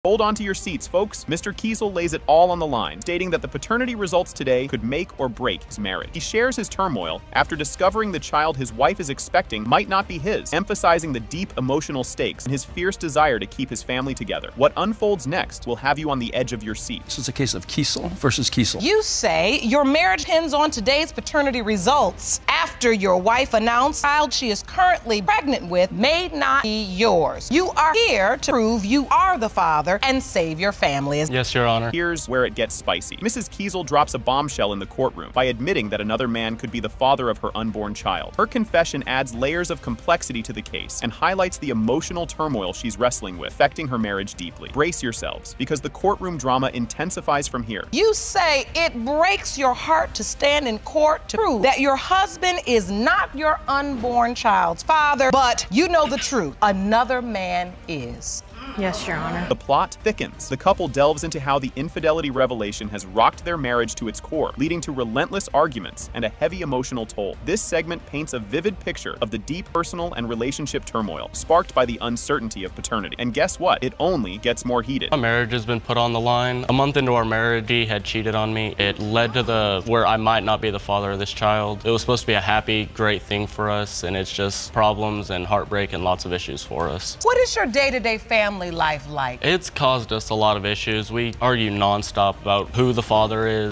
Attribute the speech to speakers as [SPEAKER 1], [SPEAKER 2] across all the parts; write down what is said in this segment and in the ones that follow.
[SPEAKER 1] Hold on to your seats, folks. Mr. Kiesel lays it all on the line, stating that the paternity results today could make or break his marriage. He shares his turmoil after discovering the child his wife is expecting might not be his, emphasizing the deep emotional stakes and his fierce desire to keep his family together. What unfolds next will have you on the edge of your seat.
[SPEAKER 2] This is a case of Kiesel versus Kiesel.
[SPEAKER 3] You say your marriage depends on today's paternity results after your wife announced the child she is currently pregnant with may not be yours. You are here to prove you are the father and save your family.
[SPEAKER 4] Yes, Your Honor.
[SPEAKER 1] Here's where it gets spicy. Mrs. Kiesel drops a bombshell in the courtroom by admitting that another man could be the father of her unborn child. Her confession adds layers of complexity to the case and highlights the emotional turmoil she's wrestling with, affecting her marriage deeply. Brace yourselves, because the courtroom drama intensifies from here.
[SPEAKER 3] You say it breaks your heart to stand in court to prove that your husband is not your unborn child's father, but you know the truth. Another man is.
[SPEAKER 5] Yes, Your Honor.
[SPEAKER 1] The plot thickens. The couple delves into how the infidelity revelation has rocked their marriage to its core, leading to relentless arguments and a heavy emotional toll. This segment paints a vivid picture of the deep personal and relationship turmoil sparked by the uncertainty of paternity. And guess what? It only gets more heated.
[SPEAKER 4] My marriage has been put on the line. A month into our marriage, he had cheated on me. It led to where I might not be the father of this child. It was supposed to be a happy, great thing for us, and it's just problems and heartbreak and lots of issues for us.
[SPEAKER 3] What is your day-to-day family life like?
[SPEAKER 4] It's caused us a lot of issues. We argue nonstop about who the father is.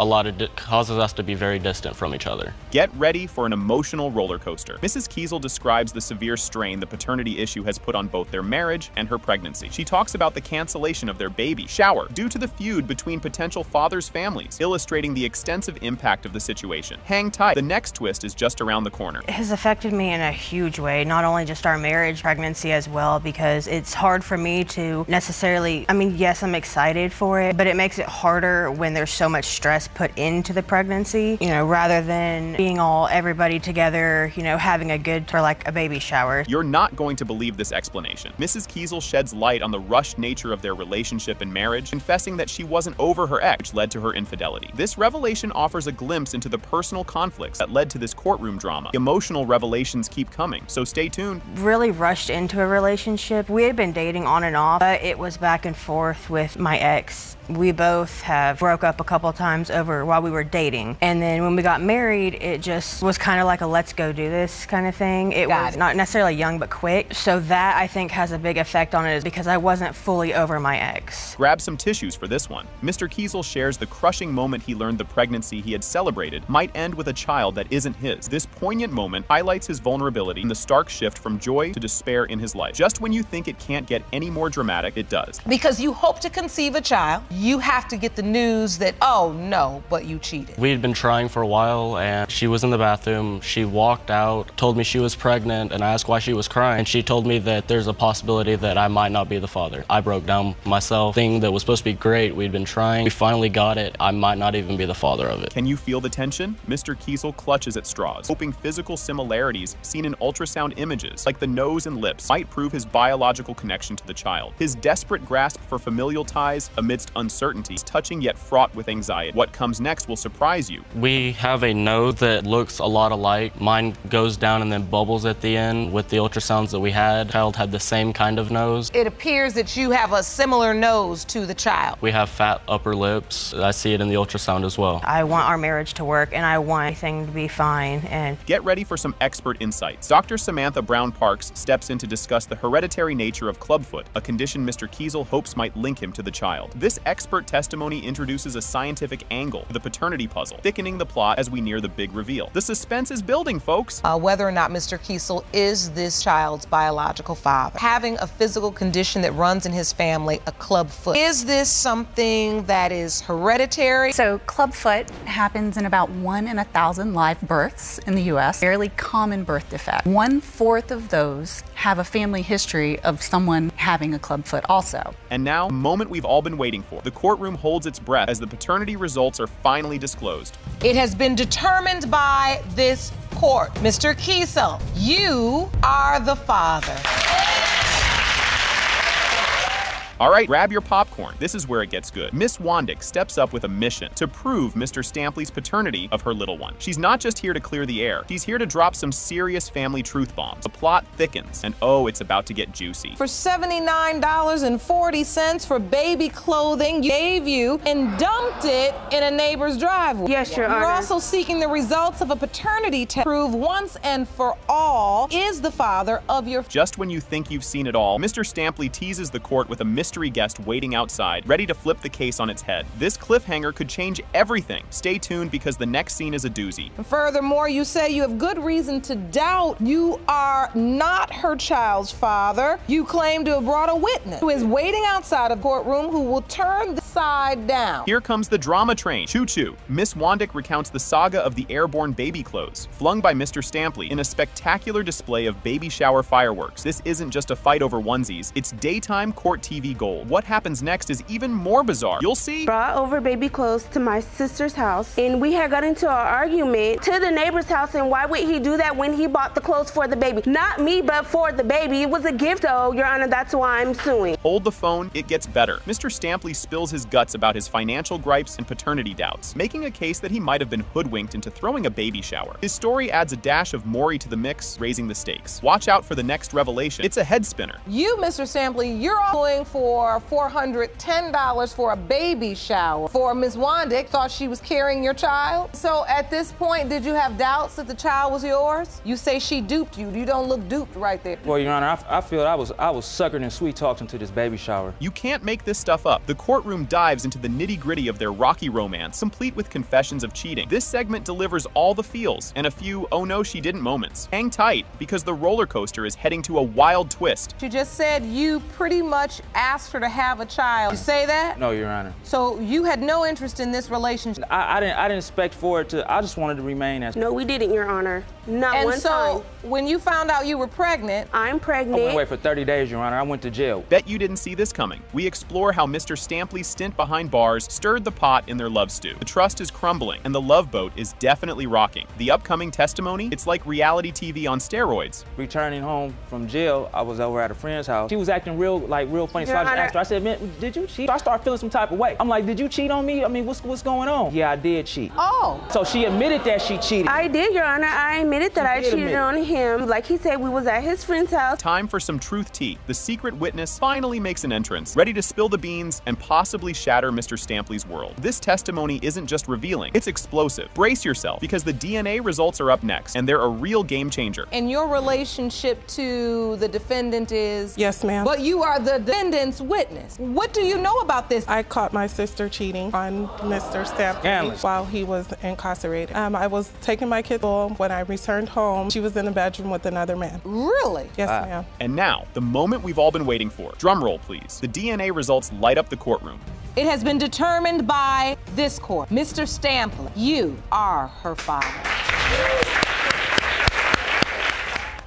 [SPEAKER 4] Causes us to be very distant from each other.
[SPEAKER 1] Get ready for an emotional roller coaster. Mrs. Kiesel describes the severe strain the paternity issue has put on both their marriage and her pregnancy. She talks about the cancellation of their baby shower due to the feud between potential fathers' families, illustrating the extensive impact of the situation. Hang tight. The next twist is just around the corner.
[SPEAKER 5] It has affected me in a huge way, not only just our marriage, pregnancy as well, because it's hard for me to necessarily, yes, I'm excited for it, but it makes it harder when there's so much stress put into the pregnancy, rather than being everybody together, having a good, or like a baby shower.
[SPEAKER 1] You're not going to believe this explanation. Mrs. Kiesel sheds light on the rushed nature of their relationship and marriage, confessing that she wasn't over her ex, which led to her infidelity. This revelation offers a glimpse into the personal conflicts that led to this courtroom drama. Emotional revelations keep coming, so stay tuned.
[SPEAKER 5] Really rushed into a relationship. We had been dating on and off, but it was back and forth with my ex. We both have broke up a couple times over while we were dating. And then when we got married, it just was kind of like a let's go do this kind of thing. It was not necessarily young, but quick. So that, I think, has a big effect on it, is because I wasn't fully over my ex.
[SPEAKER 1] Grab some tissues for this one. Mr. Kiesel shares the crushing moment he learned the pregnancy he had celebrated might end with a child that isn't his. This poignant moment highlights his vulnerability and the stark shift from joy to despair in his life. Just when you think it can't get any more dramatic, it does.
[SPEAKER 3] Because you hope to conceive a child, you have to get the news that, oh no, but you cheated.
[SPEAKER 4] We had been trying for a while, and she was in the bathroom. She walked out, told me she was pregnant, and I asked why she was crying. And she told me that there's a possibility that I might not be the father. I broke down myself. Thing that was supposed to be great, we'd been trying. We finally got it. I might not even be the father of it.
[SPEAKER 1] Can you feel the tension? Mr. Kiesel clutches at straws, hoping physical similarities seen in ultrasound images, like the nose and lips, might prove his biological connection to the child. His desperate grasp for familial ties amidst uncertainty is touching yet fraught with anxiety. What comes next will surprise you.
[SPEAKER 4] We have a nose that looks a lot alike. Mine goes down and then bubbles at the end. With the ultrasounds that we had, the child had the same kind of nose.
[SPEAKER 3] It appears that you have a similar nose to the child.
[SPEAKER 4] We have fat upper lips. I see it in the ultrasound as well.
[SPEAKER 5] I want our marriage to work, and I want everything to be fine. And
[SPEAKER 1] get ready for some expert insights. Dr. Samantha Brown Parks steps in to discuss the hereditary nature of clubfoot, a condition Mr. Kiesel hopes might link him to the child. This expert testimony introduces a scientific angle to the paternity puzzle, thickening the plot as we near the big reveal. The suspense is building, folks.
[SPEAKER 3] Whether or not Mr. Kiesel is this child's biological father, having a physical condition that runs in his family, a clubfoot, is this something that is hereditary?
[SPEAKER 6] So clubfoot happens in about 1 in 1,000 live births in the U.S. Fairly common birth defect. 1/4 of those have a family history of someone having a clubfoot also.
[SPEAKER 1] And now, a moment we've all been waiting for. The courtroom holds its breath as the paternity results are finally disclosed.
[SPEAKER 3] It has been determined by this court. Mr. Kiesel, you are the father.
[SPEAKER 1] All right, grab your popcorn. This is where it gets good. Miss Wandick steps up with a mission to prove Mr. Stampley's paternity of her little one. She's not just here to clear the air. She's here to drop some serious family truth bombs. The plot thickens, and oh, it's about to get juicy.
[SPEAKER 3] For $79.40 for baby clothing, gave you and dumped it in a neighbor's driveway.
[SPEAKER 7] Yes, Your Honor.
[SPEAKER 3] You're also seeking the results of a paternity test to prove once and for all is the father of your...
[SPEAKER 1] Just when you think you've seen it all, Mr. Stampley teases the court with a mystery guest waiting outside, ready to flip the case on its head. This cliffhanger could change everything. Stay tuned because the next scene is a doozy.
[SPEAKER 3] Furthermore, you say you have good reason to doubt you are not her child's father. You claim to have brought a witness who is waiting outside of the courtroom who will turn the side down.
[SPEAKER 1] Here comes the drama train. Choo-choo. Miss Wandick recounts the saga of the airborne baby clothes, flung by Mr. Stampley in a spectacular display of baby shower fireworks. This isn't just a fight over onesies. It's daytime court TV gold. What happens next is even more bizarre. You'll see.
[SPEAKER 7] Brought over baby clothes to my sister's house, and we had got into an argument to the neighbor's house, and why would he do that when he bought the clothes for the baby? Not me, but for the baby. It was a gift, though, Your Honor. That's why I'm suing.
[SPEAKER 1] Hold the phone. It gets better. Mr. Stampley spills his guts about his financial gripes and paternity doubts, making a case that he might have been hoodwinked into throwing a baby shower. His story adds a dash of Maury to the mix, raising the stakes. Watch out for the next revelation. It's a head spinner.
[SPEAKER 3] You, Mr. Stampley, you're going for $410 for a baby shower. For Ms. Wandick, thought she was carrying your child. So at this point, did you have doubts that the child was yours? You say she duped you. You don't look duped right there.
[SPEAKER 8] Well, Your Honor, I feel I was suckered and sweet talked into this baby shower.
[SPEAKER 1] You can't make this stuff up. The courtroom dives into the nitty-gritty of their rocky romance, complete with confessions of cheating. This segment delivers all the feels and a few oh no she didn't moments. Hang tight, because the roller coaster is heading to a wild twist.
[SPEAKER 3] You just said you pretty much asked her to have a child. You say that?
[SPEAKER 8] No, Your Honor.
[SPEAKER 3] So you had no interest in this relationship?
[SPEAKER 8] I didn't expect for it to, I just wanted to remain as...
[SPEAKER 7] No, we didn't, Your Honor. Not
[SPEAKER 3] and
[SPEAKER 7] one
[SPEAKER 3] so,
[SPEAKER 7] time.
[SPEAKER 3] when you found out you were pregnant...
[SPEAKER 7] I'm pregnant.
[SPEAKER 8] I went away for 30 days, Your Honor. I went to jail.
[SPEAKER 1] Bet you didn't see this coming. We explore how Mr. Stampley's stint behind bars stirred the pot in their love stew. The trust is crumbling, and the love boat is definitely rocking. The upcoming testimony, it's like reality TV on steroids.
[SPEAKER 8] Returning home from jail, I was over at a friend's house. She was acting real funny, so
[SPEAKER 7] Your
[SPEAKER 8] I just
[SPEAKER 7] Honor.
[SPEAKER 8] asked her, I said, man, did you cheat? So I started feeling some type of way. I'm like, did you cheat on me? I mean, what's going on? Yeah, I did cheat.
[SPEAKER 3] Oh.
[SPEAKER 8] So she admitted that she cheated.
[SPEAKER 7] I did, Your Honor. I admitted that I cheated on him. Like he said, we was at his friend's house.
[SPEAKER 1] Time for some truth tea. The secret witness finally makes an entrance, ready to spill the beans and possibly shatter Mr. Stampley's world. This testimony isn't just revealing, it's explosive. Brace yourself, because the DNA results are up next, and they're a real game changer.
[SPEAKER 3] And your relationship to the defendant is?
[SPEAKER 9] Yes, ma'am.
[SPEAKER 3] But you are the defendant's witness. What do you know about this?
[SPEAKER 9] I caught my sister cheating on Mr. Stampley while he was incarcerated. I was taking my kid home. When I returned home, she was in the bedroom with another man.
[SPEAKER 3] Really?
[SPEAKER 9] Yes, ma'am.
[SPEAKER 1] And now, the moment we've all been waiting for. Drum roll, please. The DNA results light up the courtroom.
[SPEAKER 3] It has been determined by this court. Mr. Stampley, you are her father.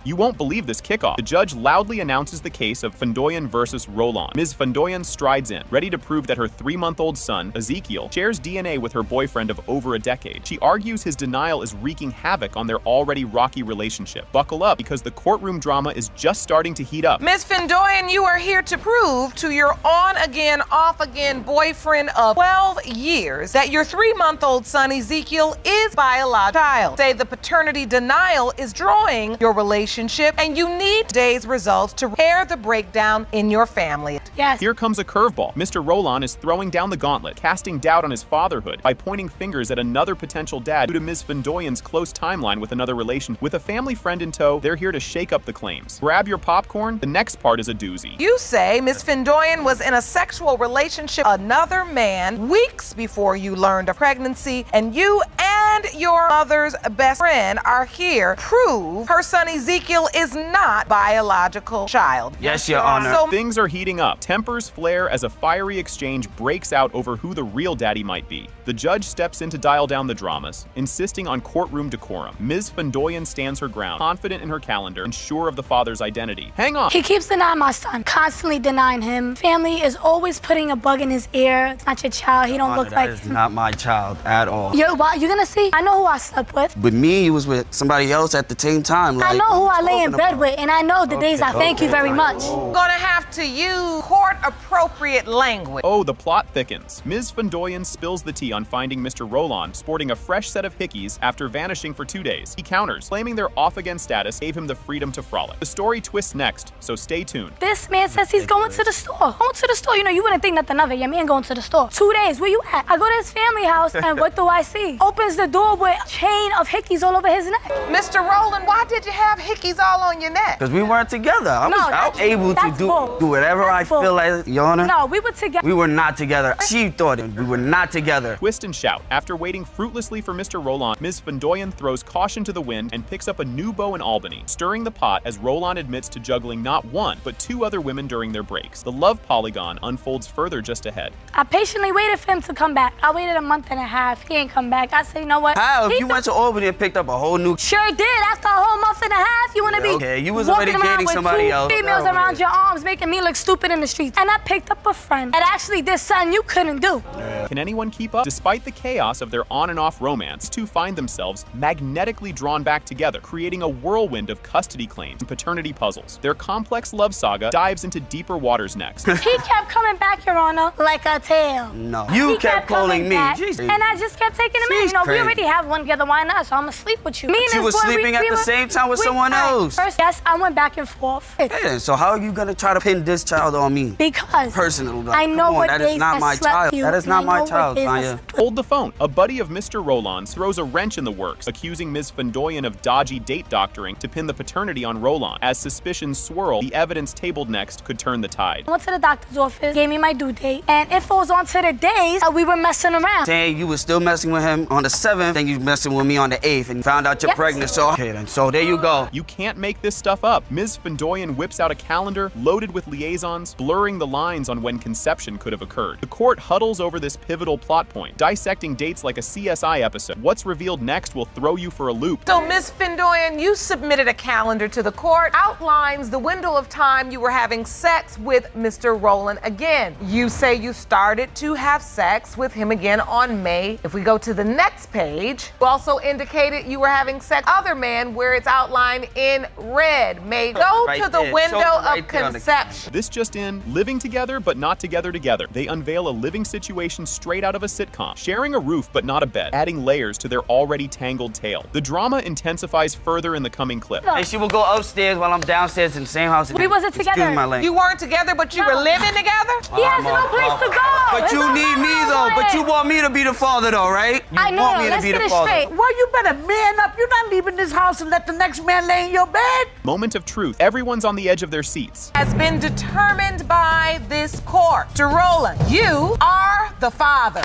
[SPEAKER 1] You won't believe this kickoff. The judge loudly announces the case of Fondoyan versus Roland. Ms. Fondoyan strides in, ready to prove that her 3-month-old son, Ezekiel, shares DNA with her boyfriend of over a decade. She argues his denial is wreaking havoc on their already rocky relationship. Buckle up, because the courtroom drama is just starting to heat up.
[SPEAKER 3] Ms. Fondoyan, you are here to prove to your on-again, off-again boyfriend of 12 years that your 3-month-old son, Ezekiel, is biological child. Say the paternity denial is destroying your relationship, and you need today's results to repair the breakdown in your family.
[SPEAKER 10] Yes.
[SPEAKER 1] Here comes a curveball. Mr. Roland is throwing down the gauntlet, casting doubt on his fatherhood by pointing fingers at another potential dad due to Ms. Fondoyan's close timeline with another relation. With a family friend in tow, they're here to shake up the claims. Grab your popcorn. The next part is a doozy.
[SPEAKER 3] You say Ms. Fondoyan was in a sexual relationship with another man weeks before you learned of pregnancy, and you and your mother's best friend are here to prove her son Ezekiel is not biological child.
[SPEAKER 11] Yes, Your Honor.
[SPEAKER 3] So
[SPEAKER 1] things are heating up. Tempers flare as a fiery exchange breaks out over who the real daddy might be. The judge steps in to dial down the dramas, insisting on courtroom decorum. Ms. Fondoyan stands her ground, confident in her calendar and sure of the father's identity. Hang on.
[SPEAKER 10] He keeps denying my son, constantly denying him. Family is always putting a bug in his ear. It's not your child. He don't look like
[SPEAKER 11] That is not my child at all.
[SPEAKER 10] You're gonna say honestly, I know who I slept with.
[SPEAKER 11] With me, you was with somebody else at the same time. Like,
[SPEAKER 10] I know who I lay in bed with, and I know the days I thank you very much.
[SPEAKER 3] Gonna have to use court-appropriate language.
[SPEAKER 1] Oh, the plot thickens. Ms. Fondoyan spills the tea on finding Mr. Roland sporting a fresh set of hickeys after vanishing for 2 days. He counters, claiming their off-again status gave him the freedom to frolic. The story twists next, so stay tuned.
[SPEAKER 10] This man says he's going to the store. Going to the store, you know, you wouldn't think nothing of it. Your man going to the store. 2 days, where you at? I go to his family house, and what do I see? Opens the door with a chain of hickeys all over his neck.
[SPEAKER 3] Mr. Roland, why did you have hickeys all on your neck?
[SPEAKER 11] Because we weren't together. I was able to do whatever I feel like, Your Honor.
[SPEAKER 10] No, we were together.
[SPEAKER 11] We were not together. She thought it. We were not together.
[SPEAKER 1] Twist and shout. After waiting fruitlessly for Mr. Roland, Ms. Fondoyan throws caution to the wind and picks up a new beau in Albany, stirring the pot as Roland admits to juggling not one, but 2 other women during their breaks. The love polygon unfolds further just ahead.
[SPEAKER 10] I patiently waited for him to come back. I waited a month and a half. He ain't come back. I said, you know what?
[SPEAKER 11] How? If you went to Albany and picked up a whole new...
[SPEAKER 10] Sure did. After a whole month and a half, you want to be
[SPEAKER 11] okay, you was already dating somebody else.
[SPEAKER 10] Females around your arms making me look stupid in the streets. And I picked up a friend that actually did something you couldn't do.
[SPEAKER 1] Can anyone keep up? Despite the chaos of their on and off romance, these two find themselves magnetically drawn back together, creating a whirlwind of custody claims and paternity puzzles. Their complex love saga dives into deeper waters next.
[SPEAKER 10] He kept coming back, Your Honor, like a tail.
[SPEAKER 11] No. You kept calling me.
[SPEAKER 10] And I just kept taking him in. You know, we already have one together. Why not? So I'm going to sleep with you.
[SPEAKER 11] She was sleeping at the same time with someone else.
[SPEAKER 10] First, yes, I went back and forth.
[SPEAKER 11] Yeah, so how are you going to try to pin this child on me?
[SPEAKER 10] Because
[SPEAKER 11] personally,
[SPEAKER 10] I know what
[SPEAKER 11] that is not my child. That is not my child, Tanya.
[SPEAKER 1] Hold the phone. A buddy of Mr. Roland's throws a wrench in the works, accusing Ms. Fondoyan of dodgy date doctoring to pin the paternity on Roland. As suspicions swirl, the evidence tabled next could turn the tide.
[SPEAKER 10] I went to the doctor's office, gave me my due date, and it falls onto the days that we were messing around.
[SPEAKER 11] Saying you were still messing with him on the 7th, and you messing with me on the 8th, and found out you're pregnant, so okay then. So there you go.
[SPEAKER 1] You can't make this stuff up. Ms. Fondoyan whips out a calendar loaded with liaisons, blurring the lines on when conception could have occurred. The court huddles over this pivotal plot point, dissecting dates like a CSI episode. What's revealed next will throw you for a loop.
[SPEAKER 3] So, Ms. Fondoyan, you submitted a calendar to the court, outlines the window of time you were having sex with Mr. Roland again. You say you started to have sex with him again on May. If we go to the next page, you also indicated you were having sex with other man where it's outlined in red. May go to the window of conception.
[SPEAKER 1] This just in, living together but not together. They unveil a living situation straight out of a sitcom, sharing a roof but not a bed, adding layers to their already tangled tale. The drama intensifies further in the coming clip.
[SPEAKER 11] And she will go upstairs while I'm downstairs in the same house.
[SPEAKER 10] We wasn't together.
[SPEAKER 3] You weren't together, but you were living together?
[SPEAKER 10] He has no place to go.
[SPEAKER 11] But you need me though. But you want me to be the father though, right?
[SPEAKER 10] I know. Let's get it straight.
[SPEAKER 12] Well, you better man up. You're not leaving this house and let the next man lay in your bed.
[SPEAKER 1] Moment of truth. Everyone's on the edge of their seats.
[SPEAKER 3] Has been determined by this court. Mr. Roland, you are the father.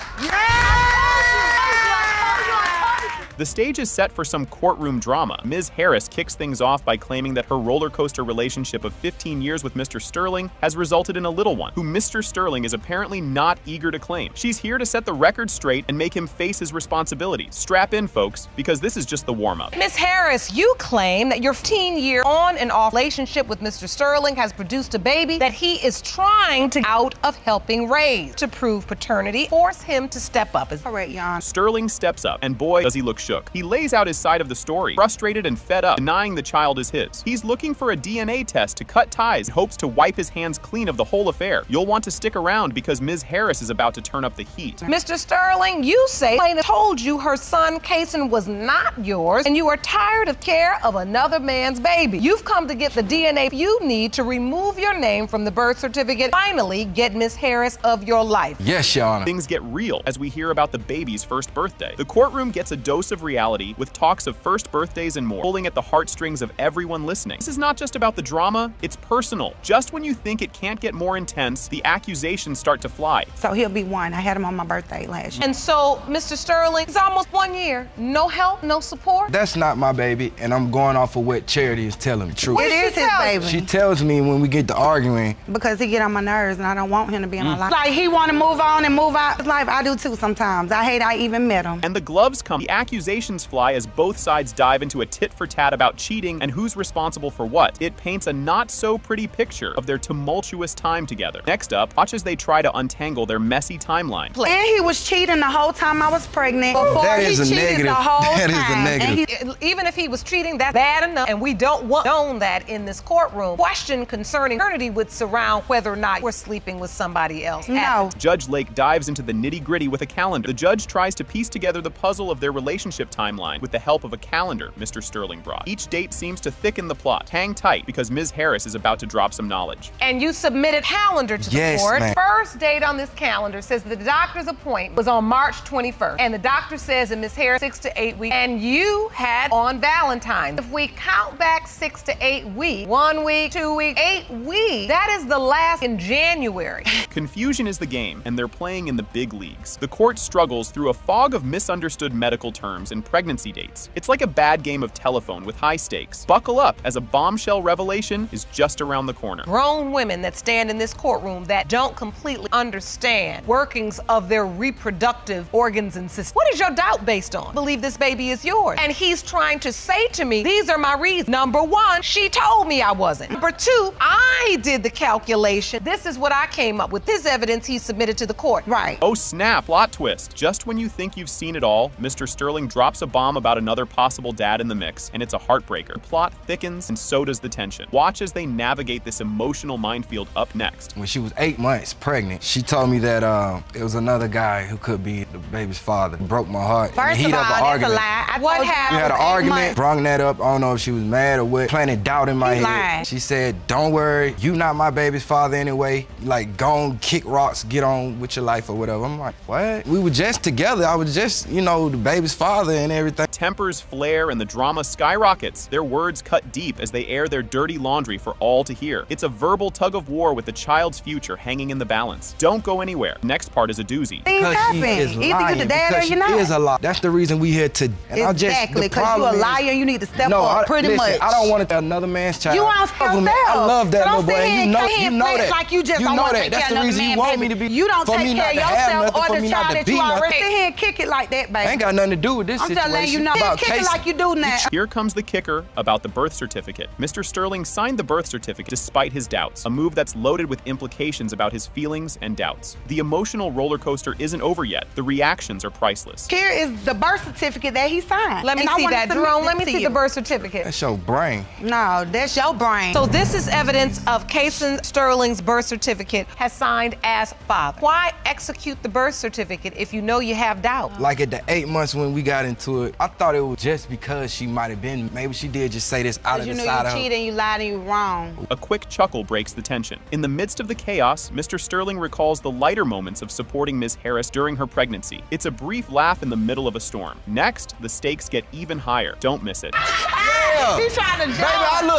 [SPEAKER 1] The stage is set for some courtroom drama. Ms. Harris kicks things off by claiming that her roller coaster relationship of 15 years with Mr. Sterling has resulted in a little one, who Mr. Sterling is apparently not eager to claim. She's here to set the record straight and make him face his responsibilities. Strap in, folks, because this is just the warm-up.
[SPEAKER 3] Ms. Harris, you claim that your 15-year on and off relationship with Mr. Sterling has produced a baby that he is trying to get out of helping raise. To prove paternity, force him to step up. All right, Jan.
[SPEAKER 1] Sterling steps up, and boy, does he look shook. He lays out his side of the story, frustrated and fed up, denying the child is his. He's looking for a DNA test to cut ties and hopes to wipe his hands clean of the whole affair. You'll want to stick around because Ms. Harris is about to turn up the heat.
[SPEAKER 3] Mr. Sterling, you say Lena told you her son, Kason, was not yours, and you are tired of care of another man's baby. You've come to get the DNA you need to remove your name from the birth certificate. Finally, get Ms. Harris of your life.
[SPEAKER 13] Yes, Your Honor.
[SPEAKER 1] Things get real as we hear about the baby's first birthday. The courtroom gets a dose of reality with talks of first birthdays and more, pulling at the heartstrings of everyone listening. This is not just about the drama, it's personal. Just when you think it can't get more intense, the accusations start to fly.
[SPEAKER 14] So he'll be 1. I had him on my birthday last year.
[SPEAKER 3] And so, Mr. Sterling, it's almost 1 year. No help, no support?
[SPEAKER 13] That's not my baby, and I'm going off of what Charity is telling me. True.
[SPEAKER 14] It is his baby.
[SPEAKER 13] She tells me when we get to arguing.
[SPEAKER 14] Because he get on my nerves, and I don't want him to be in my life. Like, he want to move on and move out his life. I do too sometimes. I hate I even met him.
[SPEAKER 1] And the gloves come. The accusations Accusations fly as both sides dive into a tit-for-tat about cheating and who's responsible for what. It paints a not-so-pretty picture of their tumultuous time together. Next up, watch as they try to untangle their messy timeline.
[SPEAKER 14] And he was cheating the whole time I was pregnant. Before
[SPEAKER 13] That
[SPEAKER 14] he
[SPEAKER 13] is a
[SPEAKER 14] cheated
[SPEAKER 13] negative.
[SPEAKER 14] the whole
[SPEAKER 13] That is a
[SPEAKER 14] time.
[SPEAKER 13] negative.
[SPEAKER 14] And
[SPEAKER 3] Even if he was cheating, that's bad enough, and we don't want known that in this courtroom. Question concerning paternity would surround whether or not we're sleeping with somebody else.
[SPEAKER 14] No.
[SPEAKER 1] Judge Lake dives into the nitty-gritty with a calendar. The judge tries to piece together the puzzle of their relationship timeline with the help of a calendar Mr. Sterling brought. Each date seems to thicken the plot. Hang tight, because Ms. Harris is about to drop some knowledge.
[SPEAKER 3] And you submitted a calendar to the court.
[SPEAKER 13] ma'am.
[SPEAKER 3] First date on this calendar says the doctor's appointment was on March 21st. And the doctor says in Ms. Harris 6 to 8 weeks. And you had on Valentine's. If we count back 6 to 8 weeks, 1 week, 2 weeks, 8 weeks, that is the last in January.
[SPEAKER 1] Confusion is the game, and they're playing in the big leagues. The court struggles through a fog of misunderstood medical terms and pregnancy dates. It's like a bad game of telephone with high stakes. Buckle up, as a bombshell revelation is just around the corner.
[SPEAKER 3] Grown women that stand in this courtroom that don't completely understand workings of their reproductive organs and systems. What is your doubt based on? I believe this baby is yours. And he's trying to say to me, these are my reasons. Number one, she told me I wasn't. Number two, I did the calculation. This is what I came up with. This evidence he submitted to the court.
[SPEAKER 14] Right.
[SPEAKER 1] Oh snap, plot twist. Just when you think you've seen it all, Mr. Sterling drops a bomb about another possible dad in the mix, and it's a heartbreaker. The plot thickens, and so does the tension. Watch as they navigate this emotional minefield up next.
[SPEAKER 13] When she was 8 months pregnant, she told me that it was another guy who could be the baby's father. It broke my heart.
[SPEAKER 14] First of all, that's a lie.
[SPEAKER 3] What happened?
[SPEAKER 13] We had an argument, brung that up. I don't know if she was mad or what. Planted doubt in my head.
[SPEAKER 14] lied.
[SPEAKER 13] She said, don't worry, you not my baby's father anyway. Like, go on, kick rocks, get on with your life or whatever. I'm like, what? We were just together. I was just, you know, the baby's father and everything.
[SPEAKER 1] Tempers flare and the drama skyrockets. Their words cut deep as they air their dirty laundry for all to hear. It's a verbal tug of war with the child's future hanging in the balance. Don't go anywhere. Next part is a doozy.
[SPEAKER 14] Things happen. Either you're the dad or you're not.
[SPEAKER 13] She is a lie. That's the reason we here today.
[SPEAKER 14] Exactly, because you're a liar, you need to step up pretty much.
[SPEAKER 13] I don't want another man's child.
[SPEAKER 14] You want yourself.
[SPEAKER 13] I love that little boy.
[SPEAKER 14] You know that. Like you just don't want to take
[SPEAKER 13] That's
[SPEAKER 14] care of
[SPEAKER 13] the reason you
[SPEAKER 14] another
[SPEAKER 13] want
[SPEAKER 14] man,
[SPEAKER 13] me to
[SPEAKER 14] baby.
[SPEAKER 13] be.
[SPEAKER 14] You don't take care of yourself or the child that you already. Sit here and kick it like that, baby.
[SPEAKER 13] Ain't got nothing to do with this situation.
[SPEAKER 14] I'm just letting you know. Kick it like you do now.
[SPEAKER 1] Here comes the kicker about the birth certificate. Mr. Sterling signed the birth certificate despite his doubts, a move that's loaded with implications about his feelings and doubts. The emotional roller coaster isn't over yet. The reactions are priceless.
[SPEAKER 14] Here is the birth certificate that he signed.
[SPEAKER 3] Let me see that, Jerome. Let me see the birth certificate.
[SPEAKER 13] That's your brain.
[SPEAKER 14] No, that's your brain.
[SPEAKER 3] So this is evidence of Kason Sterling's birth certificate has signed as father. Why execute the birth certificate if you know you have doubt?
[SPEAKER 13] Like at the 8 months when we got into it, I thought it was just because she might have been, maybe she did just say this out of the side of her.
[SPEAKER 14] You cheated, you lied, and you wrong.
[SPEAKER 1] A quick chuckle breaks the tension. In the midst of the chaos, Mr. Sterling recalls the lighter moments of supporting Ms. Harris during her pregnancy. It's a brief laugh in the middle of a storm. Next, the stakes get even higher. Don't miss it.
[SPEAKER 13] Yeah.
[SPEAKER 14] He's trying to joke.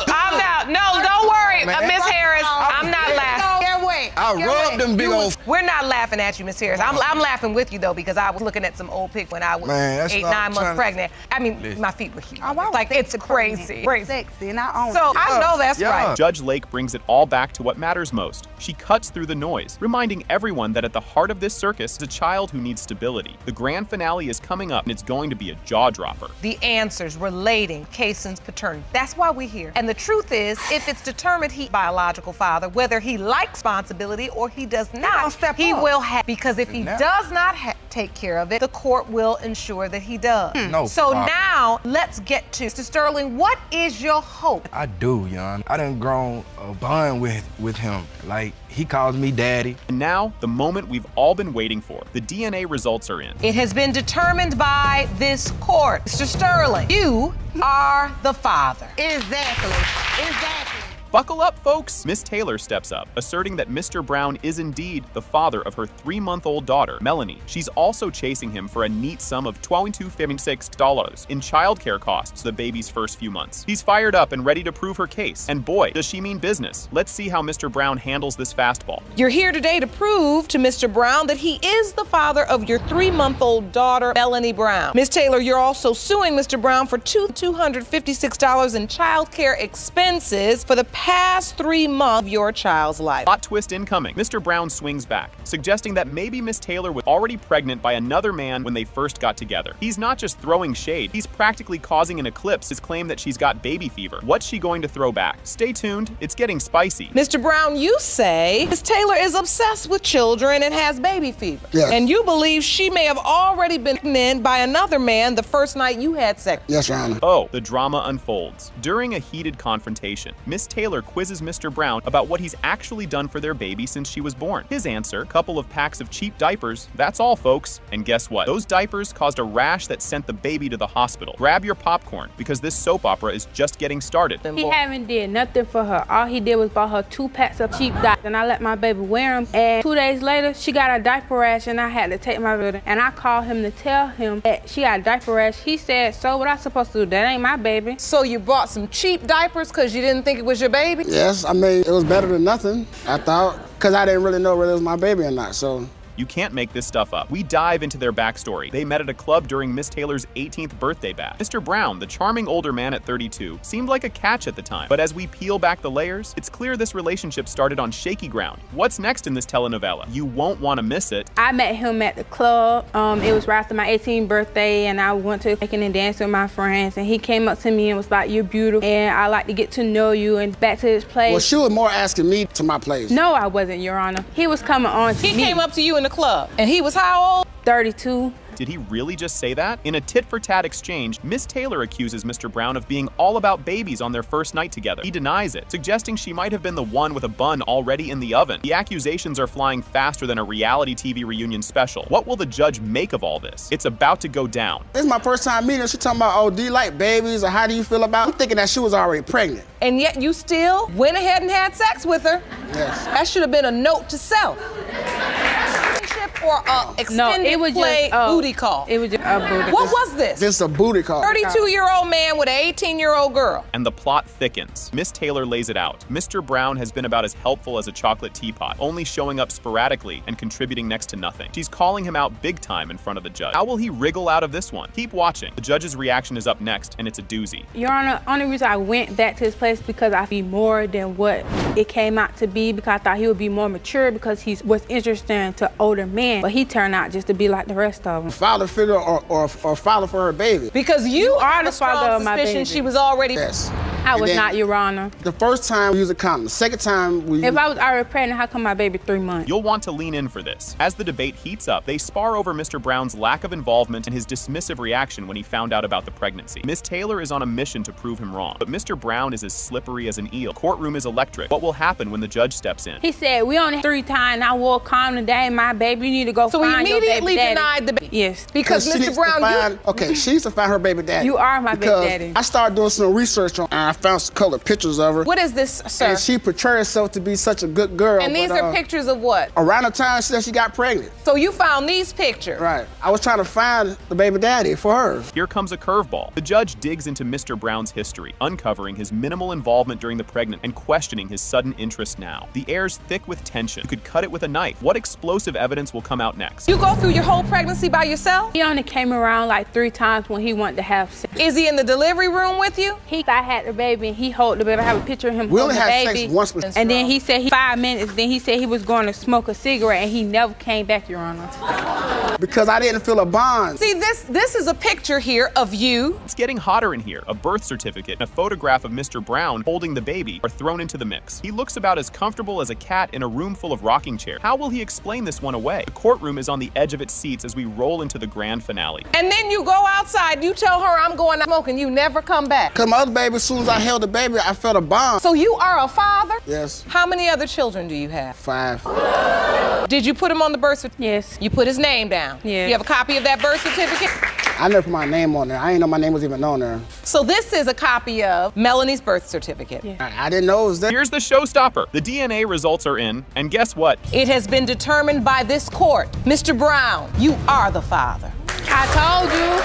[SPEAKER 3] I'm out. No, don't worry, Miss Harris. I'm not laughing.
[SPEAKER 13] I rubbed them big old.
[SPEAKER 3] We're not laughing at you, Miss Harris. I'm laughing with you though because I was looking at some old pics when I was 8, 9 months pregnant. I mean, my feet were huge. Like it's crazy.
[SPEAKER 14] Sexy, and I own
[SPEAKER 3] So I know that's right.
[SPEAKER 1] Judge Lake brings it all back to what matters most. She cuts through the noise, reminding everyone that at the heart of this circus is a child who needs stability. The grand finale is coming up, and it's going to be a jaw-dropper.
[SPEAKER 3] The answers relating Kason's paternity. That's why we're here. And the truth is, if it's determined he's biological father, whether he likes responsibility or he does not, he will have. Because if he does not take care of it, the court will ensure that he does. So now, let's get to Mr. Sterling. What is your hope?
[SPEAKER 13] I do, Yon. I done grown a bond with him. Like, he calls me daddy.
[SPEAKER 1] And now, the moment we've all been waiting for. The DNA results are in.
[SPEAKER 3] It has been determined by this court. Mr. Sterling, you are the father.
[SPEAKER 14] Exactly.
[SPEAKER 1] Buckle up, folks! Miss Taylor steps up, asserting that Mr. Brown is indeed the father of her 3-month-old daughter, Melanie. She's also chasing him for a neat sum of $22.56 in childcare costs the baby's first few months. He's fired up and ready to prove her case. And boy, does she mean business. Let's see how Mr. Brown handles this fastball.
[SPEAKER 3] You're here today to prove to Mr. Brown that he is the father of your 3-month-old daughter, Melanie Brown. Miss Taylor, you're also suing Mr. Brown for $256 in childcare expenses for the past 3 months of your child's life.
[SPEAKER 1] Plot twist incoming. Mr. Brown swings back, suggesting that maybe Miss Taylor was already pregnant by another man when they first got together. He's not just throwing shade, he's practically causing an eclipse his claim that she's got baby fever. What's she going to throw back? Stay tuned, it's getting spicy.
[SPEAKER 3] Mr. Brown, you say Miss Taylor is obsessed with children and has baby fever.
[SPEAKER 15] Yes.
[SPEAKER 3] And you believe she may have already been pregnant by another man the first night you had sex.
[SPEAKER 15] Yes, Your Honor.
[SPEAKER 1] Oh, the drama unfolds. During a heated confrontation, Miss Taylor quizzes Mr. Brown about what he's actually done for their baby since she was born. His answer, couple of packs of cheap diapers, that's all folks. And guess what? Those diapers caused a rash that sent the baby to the hospital. Grab your popcorn, because this soap opera is just getting started.
[SPEAKER 16] He haven't did nothing for her. All he did was bought her 2 packs of cheap diapers, and I let my baby wear them. And 2 days later, she got a diaper rash, and I had to take my baby. And I called him to tell him that she got a diaper rash. He said, "So what I supposed to do? That ain't my baby."
[SPEAKER 3] So you bought some cheap diapers because you didn't think it was your baby?
[SPEAKER 15] Yes, I mean, it was better than nothing, I thought, because I didn't really know whether it was my baby or not, so.
[SPEAKER 1] You can't make this stuff up. We dive into their backstory. They met at a club during Miss Taylor's 18th birthday bash. Mr. Brown, the charming older man at 32, seemed like a catch at the time. But as we peel back the layers, it's clear this relationship started on shaky ground. What's next in this telenovela? You won't want to miss it.
[SPEAKER 16] I met him at the club. It was right after my 18th birthday, and I went to taking and dance with my friends. And he came up to me and was like, "You're beautiful, and I like to get to know you." And back to his place.
[SPEAKER 15] Well, she was more asking me to my place.
[SPEAKER 16] No, I wasn't, Your Honor. He was coming on to me.
[SPEAKER 3] He came up to you in the club, and he was how old?
[SPEAKER 16] 32.
[SPEAKER 1] Did he really just say that? In a tit-for-tat exchange, Miss Taylor accuses Mr. Brown of being all about babies on their first night together. He denies it, suggesting she might have been the one with a bun already in the oven. The accusations are flying faster than a reality TV reunion special. What will the judge make of all this? It's about to go down.
[SPEAKER 15] This is my first time meeting her. She talking about, "Oh, do you like babies?" or "How do you feel about?" I'm thinking that she was already pregnant.
[SPEAKER 3] And yet you still went ahead and had sex with her.
[SPEAKER 15] Yes.
[SPEAKER 3] That should have been a note to self. Or extended play booty call.
[SPEAKER 16] It was just a booty.
[SPEAKER 3] What was this?
[SPEAKER 15] This is a booty call.
[SPEAKER 3] 32-year-old man with an 18-year-old girl.
[SPEAKER 1] And the plot thickens. Miss Taylor lays it out. Mr. Brown has been about as helpful as a chocolate teapot, only showing up sporadically and contributing next to nothing. She's calling him out big time in front of the judge. How will he wriggle out of this one? Keep watching. The judge's reaction is up next, and it's a doozy.
[SPEAKER 16] Your Honor, only reason I went back to his place because I be more than what it came out to be, because I thought he would be more mature because he was interesting to older men, but he turned out just to be like the rest of them.
[SPEAKER 15] Father figure or father for her baby.
[SPEAKER 3] Because you are the father of my baby. She was already.
[SPEAKER 15] Yes.
[SPEAKER 16] I was not, Your Honor.
[SPEAKER 15] The first time we used a condom. The second time we.
[SPEAKER 16] If I was already pregnant, how come my baby 3 months?
[SPEAKER 1] You'll want to lean in for this. As the debate heats up, they spar over Mr. Brown's lack of involvement and his dismissive reaction when he found out about the pregnancy. Miss Taylor is on a mission to prove him wrong, but Mr. Brown is as slippery as an eel. Courtroom is electric. What will happen when the judge steps in?
[SPEAKER 16] He said, "We only 3 times. I wore a condom today, my baby. You need to go
[SPEAKER 3] so
[SPEAKER 16] find your baby daddy."
[SPEAKER 3] So he immediately denied the baby?
[SPEAKER 16] Yes.
[SPEAKER 3] Because Mr. Brown,
[SPEAKER 15] okay, she needs to find her baby daddy.
[SPEAKER 16] You are my baby daddy.
[SPEAKER 15] I started doing some research on, and I found some colored pictures of her.
[SPEAKER 3] What is this, sir?
[SPEAKER 15] And she portrayed herself to be such a good girl.
[SPEAKER 3] And these are pictures of what?
[SPEAKER 15] Around the time she said she got pregnant.
[SPEAKER 3] So you found these pictures?
[SPEAKER 15] Right. I was trying to find the baby daddy for her.
[SPEAKER 1] Here comes a curveball. The judge digs into Mr. Brown's history, uncovering his minimal involvement during the pregnancy and questioning his sudden interest now. The air's thick with tension. You could cut it with a knife. What explosive evidence will come out next?
[SPEAKER 3] You go through your whole pregnancy by yourself?
[SPEAKER 16] He only came around like 3 times when he wanted to have sex.
[SPEAKER 3] Is he in the delivery room with you?
[SPEAKER 16] I had the baby and he held the baby. I have a picture of him
[SPEAKER 15] we
[SPEAKER 16] holding the
[SPEAKER 15] only had
[SPEAKER 16] baby.
[SPEAKER 15] Sex once.
[SPEAKER 16] And then he said 5 minutes. Then he said he was going to smoke a cigarette and he never came back, Your Honor.
[SPEAKER 15] Because I didn't feel a bond.
[SPEAKER 3] See, this is a picture here of you.
[SPEAKER 1] It's getting hotter in here. A birth certificate and a photograph of Mr. Brown holding the baby are thrown into the mix. He looks about as comfortable as a cat in a room full of rocking chairs. How will he explain this one away? The courtroom is on the edge of its seats as we roll into the grand finale.
[SPEAKER 3] And then you go outside, you tell her I'm going out smoking, you never come back.
[SPEAKER 15] Because my other baby, as soon as I held the baby, I felt a bond.
[SPEAKER 3] So you are a father?
[SPEAKER 15] Yes.
[SPEAKER 3] How many other children do you have?
[SPEAKER 15] 5.
[SPEAKER 3] Did you put him on the birth certificate?
[SPEAKER 16] Yes.
[SPEAKER 3] You put his name down?
[SPEAKER 16] Yes.
[SPEAKER 3] You have a copy of that birth certificate?
[SPEAKER 15] I never put my name on there. I didn't know my name was even on there.
[SPEAKER 3] So this is a copy of Melanie's birth certificate.
[SPEAKER 16] Yeah.
[SPEAKER 15] I didn't know it was there.
[SPEAKER 1] Here's the showstopper. The DNA results are in, and guess what?
[SPEAKER 3] It has been determined by this court. Mr. Brown, you are the father.
[SPEAKER 16] I told you.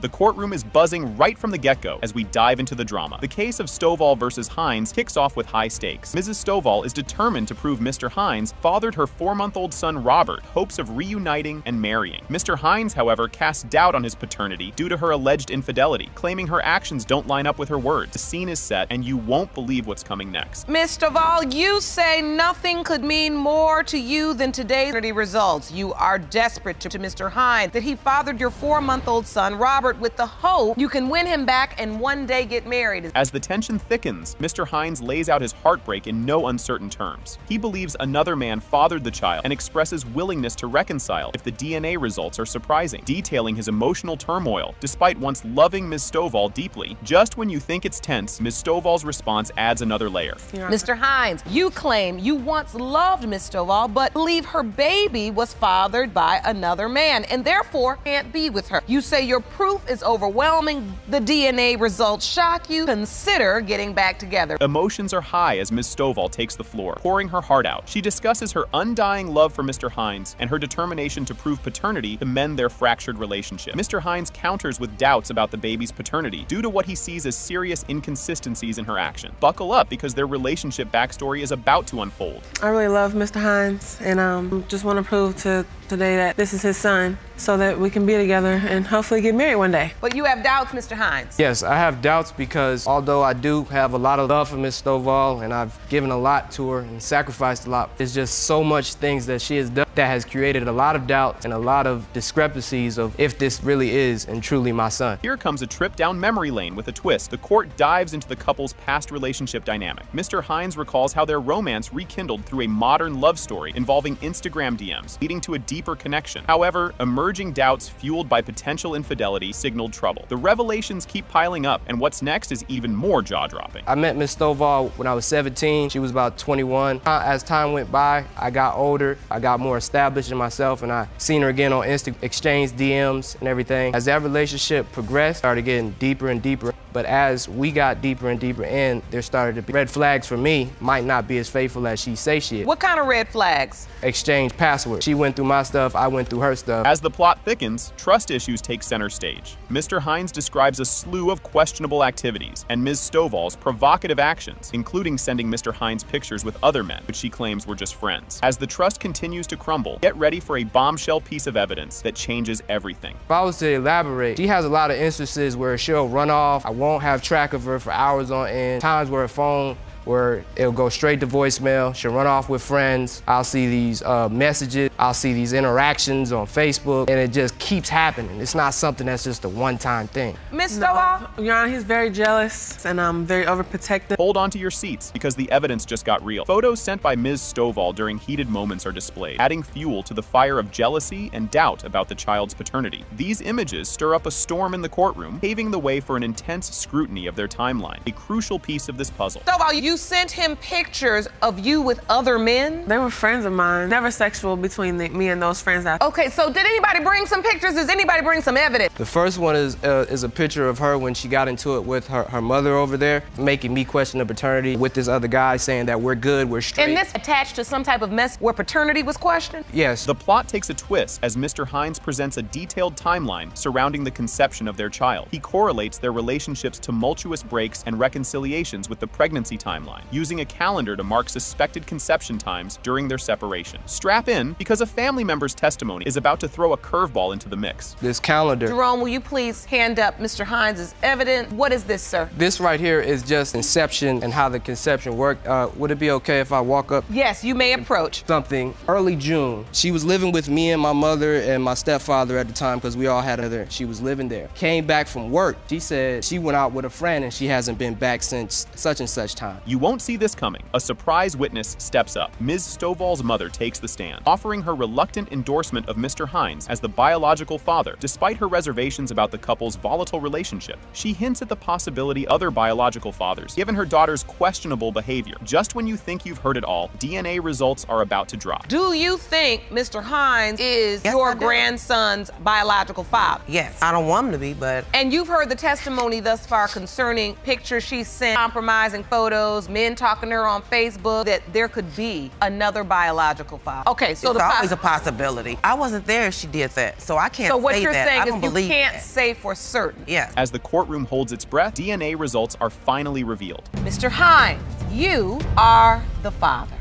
[SPEAKER 1] The The courtroom is buzzing right from the get-go as we dive into the drama. The case of Stovall versus Hines kicks off with high stakes. Mrs. Stovall is determined to prove Mr. Hines fathered her 4-month-old son Robert, hopes of reuniting and marrying. Mr. Hines, however, casts doubt on his paternity due to her alleged infidelity, claiming her actions don't line up with her words. The scene is set, and you won't believe what's coming next.
[SPEAKER 3] Ms. Stovall, you say nothing could mean more to you than today's results. You are desperate to Mr. Hines that he fathered your 4-month-old son Robert with the hope you can win him back and one day get married.
[SPEAKER 1] As the tension thickens, Mr. Hines lays out his heartbreak in no uncertain terms. He believes another man fathered the child and expresses willingness to reconcile if the DNA results are surprising, detailing his emotional turmoil despite once loving Ms. Stovall deeply. Just when you think it's tense, Ms. Stovall's response adds another layer.
[SPEAKER 3] Mr. Hines, you claim you once loved Ms. Stovall but believe her baby was fathered by another man and therefore can't be with her. You say your proof is overwhelming, the DNA results shock you, consider getting back together.
[SPEAKER 1] Emotions are high as Ms. Stovall takes the floor, pouring her heart out. She discusses her undying love for Mr. Hines and her determination to prove paternity to mend their fractured relationship. Mr. Hines counters with doubts about the baby's paternity due to what he sees as serious inconsistencies in her action. Buckle up because their relationship backstory is about to unfold.
[SPEAKER 17] I really love Mr. Hines and just want to prove today that this is his son so that we can be together and hopefully get married one day.
[SPEAKER 3] But you have doubts, Mr. Hines.
[SPEAKER 18] Yes, I have doubts because although I do have a lot of love for Miss Stovall and I've given a lot to her and sacrificed a lot, there's just so much things that she has done that has created a lot of doubt and a lot of discrepancies of if this really is and truly my son.
[SPEAKER 1] Here comes a trip down memory lane with a twist. The court dives into the couple's past relationship dynamic. Mr. Hines recalls how their romance rekindled through a modern love story involving Instagram DMs, leading to a deeper connection. However, emerging doubts fueled by potential infidelity signaled trouble. The revelations keep piling up, and what's next is even more jaw-dropping.
[SPEAKER 18] I met Miss Stovall when I was 17. She was about 21. As time went by, I got older. I got more established in myself, and I seen her again on Insta, exchanged DMs and everything. As that relationship progressed, started getting deeper and deeper. But as we got deeper and deeper in, there started to be red flags for me. Might not be as faithful as she say she is.
[SPEAKER 3] What kind of red flags?
[SPEAKER 18] Exchange passwords. She went through my stuff, I went through her stuff.
[SPEAKER 1] As the plot thickens, trust issues take center stage. Mr. Hines describes a slew of questionable activities and Ms. Stovall's provocative actions, including sending Mr. Hines pictures with other men, which she claims were just friends. As the trust continues to crumble, get ready for a bombshell piece of evidence that changes everything.
[SPEAKER 18] If I was to elaborate, she has a lot of instances where she'll run off. I won't have track of her for hours on end. Times where her phone where it'll go straight to voicemail. She'll run off with friends. I'll see these messages. I'll see these interactions on Facebook, and it just keeps happening. It's not something that's just a one-time thing.
[SPEAKER 3] Ms. Stovall?
[SPEAKER 17] Your Honor, he's very jealous and very overprotective.
[SPEAKER 1] Hold on to your seats because the evidence just got real. Photos sent by Ms. Stovall during heated moments are displayed, adding fuel to the fire of jealousy and doubt about the child's paternity. These images stir up a storm in the courtroom, paving the way for an intense scrutiny of their timeline, a crucial piece of this puzzle.
[SPEAKER 3] Stovall, you sent him pictures of you with other men?
[SPEAKER 17] They were friends of mine. Never sexual between me and those friends.
[SPEAKER 3] Okay, so did anybody bring some pictures? Does anybody bring some evidence?
[SPEAKER 18] The first one is a picture of her when she got into it with her mother over there, making me question the paternity with this other guy, saying that we're good, we're straight.
[SPEAKER 3] And this attached to some type of mess where paternity was questioned?
[SPEAKER 18] Yes.
[SPEAKER 1] The plot takes a twist as Mr. Hines presents a detailed timeline surrounding the conception of their child. He correlates their relationship's tumultuous breaks and reconciliations with the pregnancy timeline, using a calendar to mark suspected conception times during their separation. Strap in, because a family member's testimony is about to throw a curveball into the mix.
[SPEAKER 18] This calendar.
[SPEAKER 3] Jerome, will you please hand up Mr. Hines' evidence? What is this, sir?
[SPEAKER 18] This right here is just conception and how the conception worked. Would it be okay if I walk up?
[SPEAKER 3] Yes, you may approach.
[SPEAKER 18] Something. Early June. She was living with me and my mother and my stepfather at the time because we all had her. She was living there. Came back from work. She said she went out with a friend and she hasn't been back since such and such time.
[SPEAKER 1] You won't see this coming. A surprise witness steps up. Ms. Stovall's mother takes the stand, offering her reluctant endorsement of Mr. Hines as the biological father, despite her reservations about the couple's volatile relationship. She hints at the possibility other biological fathers, given her daughter's questionable behavior. Just when you think you've heard it all, DNA results are about to drop.
[SPEAKER 3] Do you think Mr. Hines is your grandson's biological father?
[SPEAKER 19] Yes. I don't want him to be, but...
[SPEAKER 3] And you've heard the testimony thus far concerning pictures she sent, compromising photos, videos, men talking to her on Facebook, that there could be another biological father. Okay, so
[SPEAKER 19] it's always a possibility. I wasn't there if she did that, so I can't say that.
[SPEAKER 3] So what you're saying is you can't
[SPEAKER 19] that.
[SPEAKER 3] say for certain.
[SPEAKER 19] Yeah.
[SPEAKER 1] As the courtroom holds its breath, DNA results are finally revealed.
[SPEAKER 3] Mr. Hines, you are the father.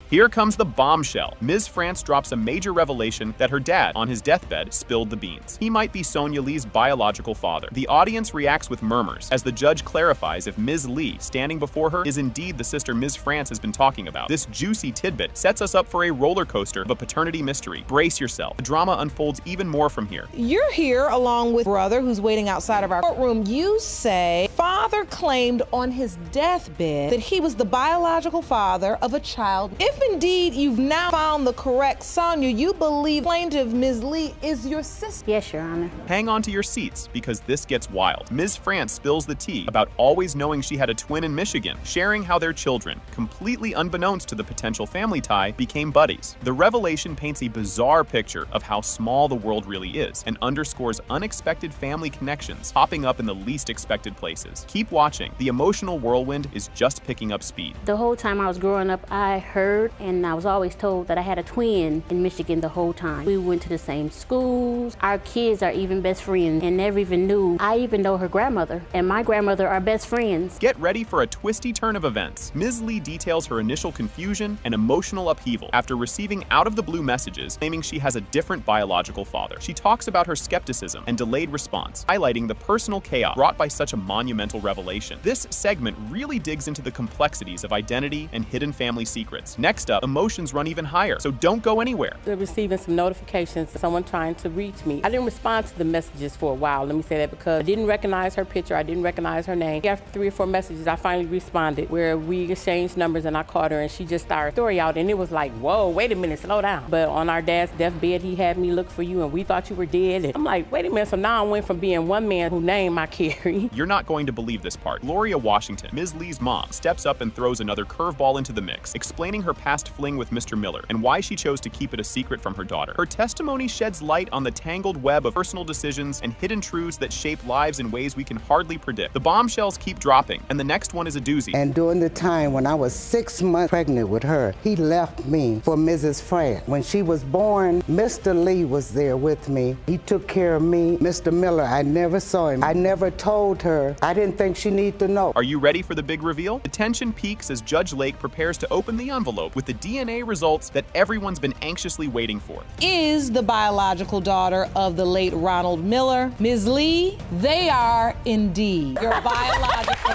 [SPEAKER 1] Here comes the bombshell. Ms. France drops a major revelation that her dad, on his deathbed, spilled the beans. He might be Sonia Lee's biological father. The audience reacts with murmurs as the judge clarifies if Ms. Lee, standing before her, is indeed the sister Ms. France has been talking about. This juicy tidbit sets us up for a roller coaster of a paternity mystery. Brace yourself. The drama unfolds even more from here.
[SPEAKER 3] You're here along with brother who's waiting outside of our courtroom. You say father claimed on his deathbed that he was the biological father of a child. If indeed you've now found the correct Sonia, you believe plaintiff Ms. Lee is your sister?
[SPEAKER 10] Yes, Your Honor.
[SPEAKER 1] Hang on to your seats because this gets wild. Ms. France spills the tea about always knowing she had a twin in Michigan, sharing how their children, completely unbeknownst to the potential family tie, became buddies. The revelation paints a bizarre picture of how small the world really is and underscores unexpected family connections popping up in the least expected places. Keep watching. The emotional whirlwind is just picking up speed.
[SPEAKER 10] The whole time I was growing up, I heard and I was always told that I had a twin in Michigan the whole time. We went to the same schools. Our kids are even best friends and never even knew. I even know her grandmother and my grandmother are best friends.
[SPEAKER 1] Get ready for a twisty turn of events. Ms. Lee details her initial confusion and emotional upheaval after receiving out-of-the-blue messages claiming she has a different biological father. She talks about her skepticism and delayed response, highlighting the personal chaos brought by such a monumental revelation. This segment really digs into the complexities of identity and hidden family secrets. Next up, emotions run even higher, so don't go anywhere.
[SPEAKER 20] They're receiving some notifications, someone trying to reach me. I didn't respond to the messages for a while, let me say that, because I didn't recognize her picture, I didn't recognize her name. After 3 or 4 messages, I finally responded, where we exchanged numbers and I called her and she just started her story out, and it was like, whoa, wait a minute, slow down. But on our dad's deathbed, he had me look for you and we thought you were dead. And I'm like, wait a minute, so now I went from being one man whose name I carry.
[SPEAKER 1] You're not going to believe this part. Gloria Washington, Ms. Lee's mom, steps up and throws another curveball into the mix, explaining her past fling with Mr. Miller and why she chose to keep it a secret from her daughter. Her testimony sheds light on the tangled web of personal decisions and hidden truths that shape lives in ways we can hardly predict. The bombshells keep dropping, and the next one is a doozy.
[SPEAKER 21] And during the time when I was 6 months pregnant with her, he left me for Mrs. France. When she was born, Mr. Lee was there with me. He took care of me. Mr. Miller, I never saw him. I never told her. I didn't think she needed to know.
[SPEAKER 1] Are you ready for the big reveal? The tension peaks as Judge Lake prepares to open the envelope with the DNA results that everyone's been anxiously waiting for.
[SPEAKER 3] Is the biological daughter of the late Ronald Miller, Ms. Lee? They are indeed your biological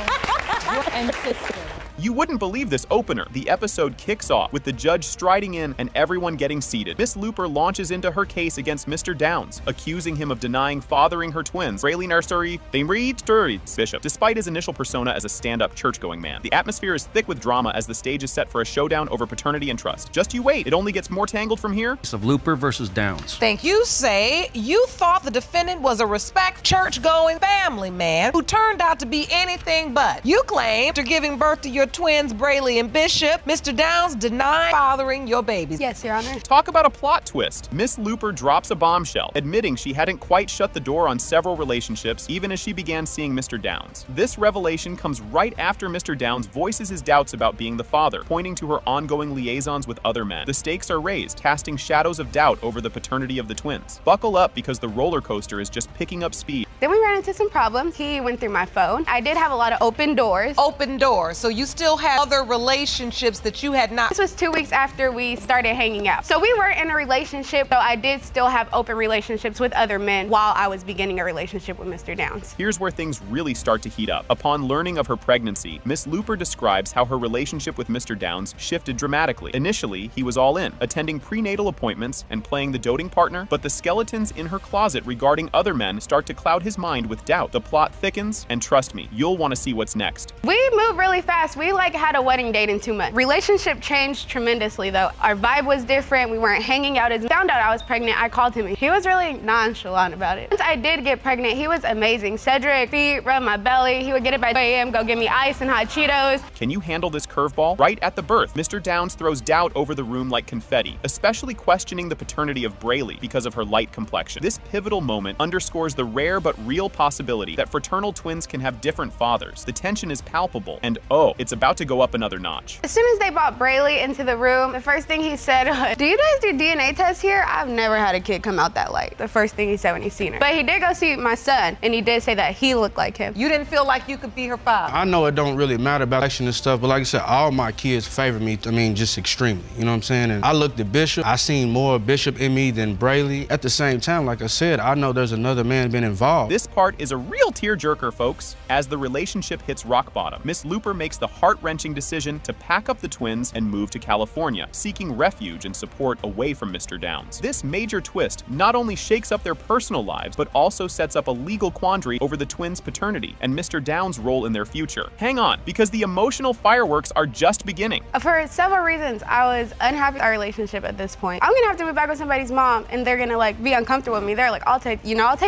[SPEAKER 3] brother and sister.
[SPEAKER 1] You wouldn't believe this opener. The episode kicks off with the judge striding in and everyone getting seated. Miss Looper launches into her case against Mr. Downs, accusing him of denying fathering her twins, Braley Nursery, Bishop. Despite his initial persona as a stand-up church-going man, the atmosphere is thick with drama as the stage is set for a showdown over paternity and trust. Just you wait, it only gets more tangled from here.
[SPEAKER 2] Case of Looper versus Downs.
[SPEAKER 3] Think you say you thought the defendant was a respect church-going family man who turned out to be anything but. You claim after giving birth to your twins, Braley and Bishop, Mr. Downs denied fathering your babies.
[SPEAKER 10] Yes, Your Honor.
[SPEAKER 1] Talk about a plot twist. Miss Looper drops a bombshell, admitting she hadn't quite shut the door on several relationships even as she began seeing Mr. Downs. This revelation comes right after Mr. Downs voices his doubts about being the father, pointing to her ongoing liaisons with other men. The stakes are raised, casting shadows of doubt over the paternity of the twins. Buckle up because the roller coaster is just picking up speed.
[SPEAKER 22] Then we ran into some problems. He went through my phone. I did have a lot of open doors.
[SPEAKER 3] Open doors. So you still had other relationships that you had not.
[SPEAKER 22] This was 2 weeks after we started hanging out. So we were in a relationship, so I did still have open relationships with other men while I was beginning a relationship with Mr. Downs.
[SPEAKER 1] Here's where things really start to heat up. Upon learning of her pregnancy, Miss Looper describes how her relationship with Mr. Downs shifted dramatically. Initially, he was all in, attending prenatal appointments and playing the doting partner, but the skeletons in her closet regarding other men start to cloud his mind with doubt. The plot thickens, and trust me, you'll want to see what's next.
[SPEAKER 22] We moved really fast. We had a wedding date in 2 months. Relationship changed tremendously though. Our vibe was different. We weren't hanging out. As I found out I was pregnant, I called him. He was really nonchalant about it. Once I did get pregnant, he was amazing. Cedric, feet, rub my belly. He would get it by 2 a.m., go get me ice and hot Cheetos.
[SPEAKER 1] Can you handle this curveball? Right at the birth, Mr. Downs throws doubt over the room like confetti, especially questioning the paternity of Braley because of her light complexion. This pivotal moment underscores the rare but real possibility that fraternal twins can have different fathers. The tension is palpable, and oh, it's about to go up another notch.
[SPEAKER 22] As soon as they brought Brayley into the room, the first thing he said was, "Do you guys do DNA tests here? I've never had a kid come out that light." The first thing he said when he seen her. But he did go see my son, and he did say that he looked like him.
[SPEAKER 3] You didn't feel like you could be her father?
[SPEAKER 13] I know it don't really matter about election and stuff, but like I said, all my kids favor me, just extremely, you know what I'm saying? And I looked at Bishop, I seen more Bishop in me than Brayley. At the same time, like I said, I know there's another man been involved.
[SPEAKER 1] This part is a real tearjerker, folks. As the relationship hits rock bottom, Miss Looper makes the heart-wrenching decision to pack up the twins and move to California, seeking refuge and support away from Mr. Downs. This major twist not only shakes up their personal lives, but also sets up a legal quandary over the twins' paternity and Mr. Downs' role in their future. Hang on, because the emotional fireworks are just beginning.
[SPEAKER 22] For several reasons, I was unhappy with our relationship at this point. I'm gonna have to move back with somebody's mom, and they're gonna be uncomfortable with me. They're like, I'll take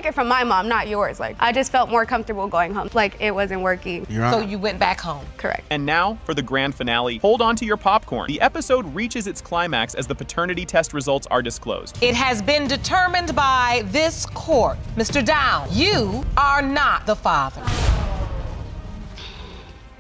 [SPEAKER 22] it from my mom, not yours. I just felt more comfortable going home. It wasn't working.
[SPEAKER 3] So you went back home.
[SPEAKER 22] Correct.
[SPEAKER 1] And now for the grand finale. Hold on to your popcorn. The episode reaches its climax as the paternity test results are disclosed.
[SPEAKER 3] It has been determined by this court. Mr. Downs, you are not the father.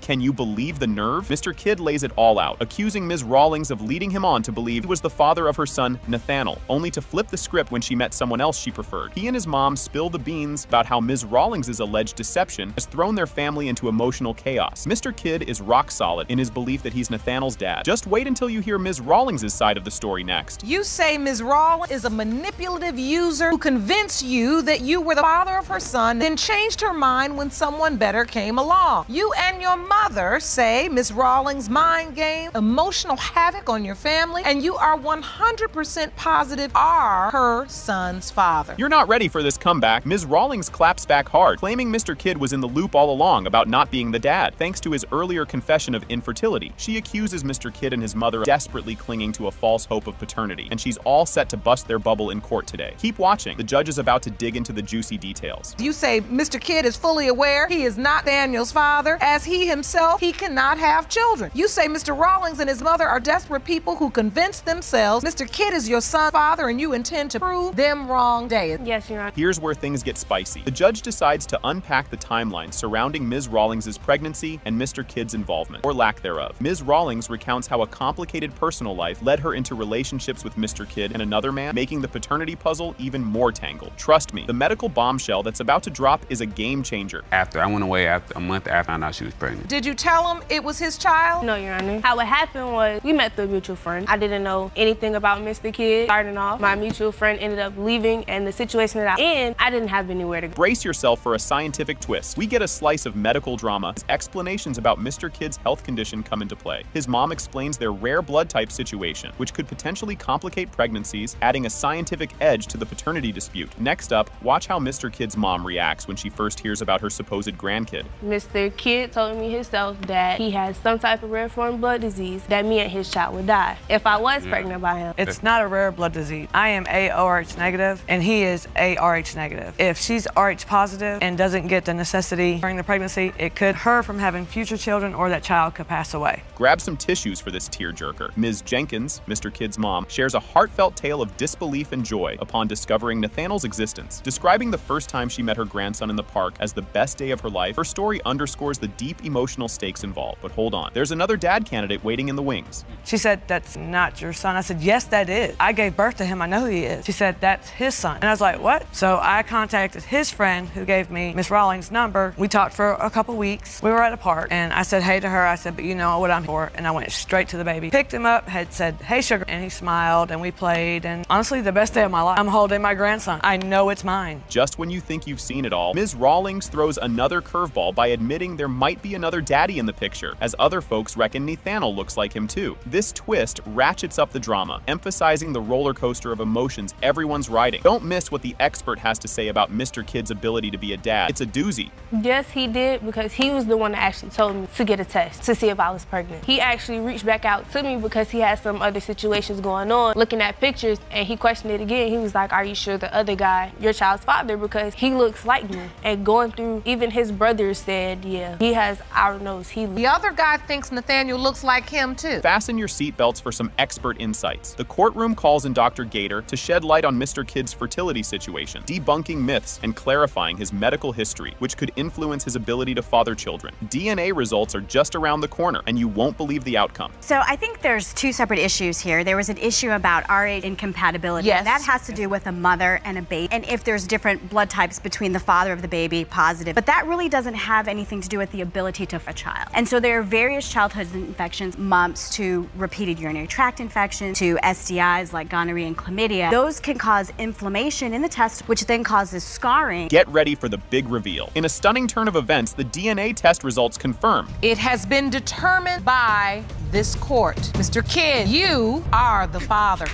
[SPEAKER 1] Can you believe the nerve? Mr. Kidd lays it all out, accusing Ms. Rawlings of leading him on to believe he was the father of her son, Nathaniel, only to flip the script when she met someone else she preferred. He and his mom spill the beans about how Ms. Rawlings' alleged deception has thrown their family into emotional chaos. Mr. Kidd is rock solid in his belief that he's Nathaniel's dad. Just wait until you hear Ms. Rawlings' side of the story next.
[SPEAKER 3] You say Ms. Rawlings is a manipulative user who convinced you that you were the father of her son, then changed her mind when someone better came along. You and your mother say Ms. Rawlings' mind game, emotional havoc on your family, and you are 100% positive are her son's father.
[SPEAKER 1] You're not ready for this comeback. Ms. Rawlings claps back hard, claiming Mr. Kidd was in the loop all along about not being the dad, thanks to his earlier confession of infertility. She accuses Mr. Kidd and his mother of desperately clinging to a false hope of paternity, and she's all set to bust their bubble in court today. Keep watching. The judge is about to dig into the juicy details.
[SPEAKER 3] You say Mr. Kidd is fully aware he is not Daniel's father, as he himself he cannot have children. You say Mr. Rawlings and his mother are desperate people who convince themselves Mr. Kidd is your son's father and you intend to prove them wrong today.
[SPEAKER 22] Yes, Your Honor.
[SPEAKER 1] Here's where things get spicy. The judge decides to unpack the timeline surrounding Ms. Rawlings' pregnancy and Mr. Kidd's involvement, or lack thereof. Ms. Rawlings recounts how a complicated personal life led her into relationships with Mr. Kidd and another man, making the paternity puzzle even more tangled. Trust me, the medical bombshell that's about to drop is a game changer.
[SPEAKER 4] I went away a month after I found out she was pregnant.
[SPEAKER 3] Did you tell him it was his child?
[SPEAKER 16] No, Your Honor. How it happened was we met through a mutual friend. I didn't know anything about Mr. Kidd. Starting off, my mutual friend ended up leaving, and the situation that I'm in, I didn't have anywhere to go.
[SPEAKER 1] Brace yourself for a scientific twist. We get a slice of medical drama as explanations about Mr. Kidd's health condition come into play. His mom explains their rare blood type situation, which could potentially complicate pregnancies, adding a scientific edge to the paternity dispute. Next up, watch how Mr. Kidd's mom reacts when she first hears about her supposed grandkid.
[SPEAKER 16] Mr. Kidd told me himself that he has some type of rare form blood disease that me and his child would die if I was pregnant by him.
[SPEAKER 5] It's not a rare blood disease. I am ARH negative and he is ARH negative. If she's RH positive and doesn't get the necessity during the pregnancy, it could hurt her from having future children or that child could pass away.
[SPEAKER 1] Grab some tissues for this tearjerker. Ms. Jenkins, Mr. Kidd's mom, shares a heartfelt tale of disbelief and joy upon discovering Nathaniel's existence. Describing the first time she met her grandson in the park as the best day of her life, her story underscores the deep emotional stakes involved. But hold on, there's another dad candidate waiting in the wings.
[SPEAKER 5] She said, "That's not your son." I said, "Yes, that is. I gave birth to him. I know who he is." She said, "That's his son." And I was like, "What?" So I contacted his friend who gave me Miss Rawlings' number. We talked for a couple weeks. We were at a park and I said hey to her. I said, "But you know what I'm for." And I went straight to the baby. Picked him up, had said, "Hey, sugar." And he smiled and we played. And honestly, the best day of my life. I'm holding my grandson. I know it's mine.
[SPEAKER 1] Just when you think you've seen it all, Ms. Rawlings throws another curveball by admitting there might be another daddy in the picture, as other folks reckon Nathaniel looks like him too. This twist ratchets up the drama, emphasizing the roller coaster of emotions everyone's riding. Don't miss what the expert has to say about Mr. Kidd's ability to be a dad. It's a doozy.
[SPEAKER 16] Yes, he did, because he was the one that actually told me to get a test to see if I was pregnant. He actually reached back out to me because he had some other situations going on, looking at pictures, and he questioned it again. He was like, "Are you sure the other guy, your child's father, because he looks like me?" And going through, even his brothers said, "Yeah, he has our
[SPEAKER 12] father knows he.
[SPEAKER 3] The other guy thinks Nathaniel looks like him too.
[SPEAKER 1] Fasten your seatbelts for some expert insights. The courtroom calls in Dr. Gator to shed light on Mr. Kidd's fertility situation, debunking myths and clarifying his medical history, which could influence his ability to father children. DNA results are just around the corner, and you won't believe the outcome.
[SPEAKER 6] So I think there's two separate issues here. There was an issue about RH incompatibility.
[SPEAKER 3] Yes.
[SPEAKER 6] And that has to do with a mother and a baby, and if there's different blood types between the father of the baby, positive. But that really doesn't have anything to do with the ability to a child. And so there are various childhood infections, mumps to repeated urinary tract infection to STIs like gonorrhea and chlamydia. Those can cause inflammation in the test, which then causes scarring.
[SPEAKER 1] Get ready for the big reveal. In a stunning turn of events, the DNA test results confirm
[SPEAKER 3] It has been determined by this court. Mr. Kidd, you are the father.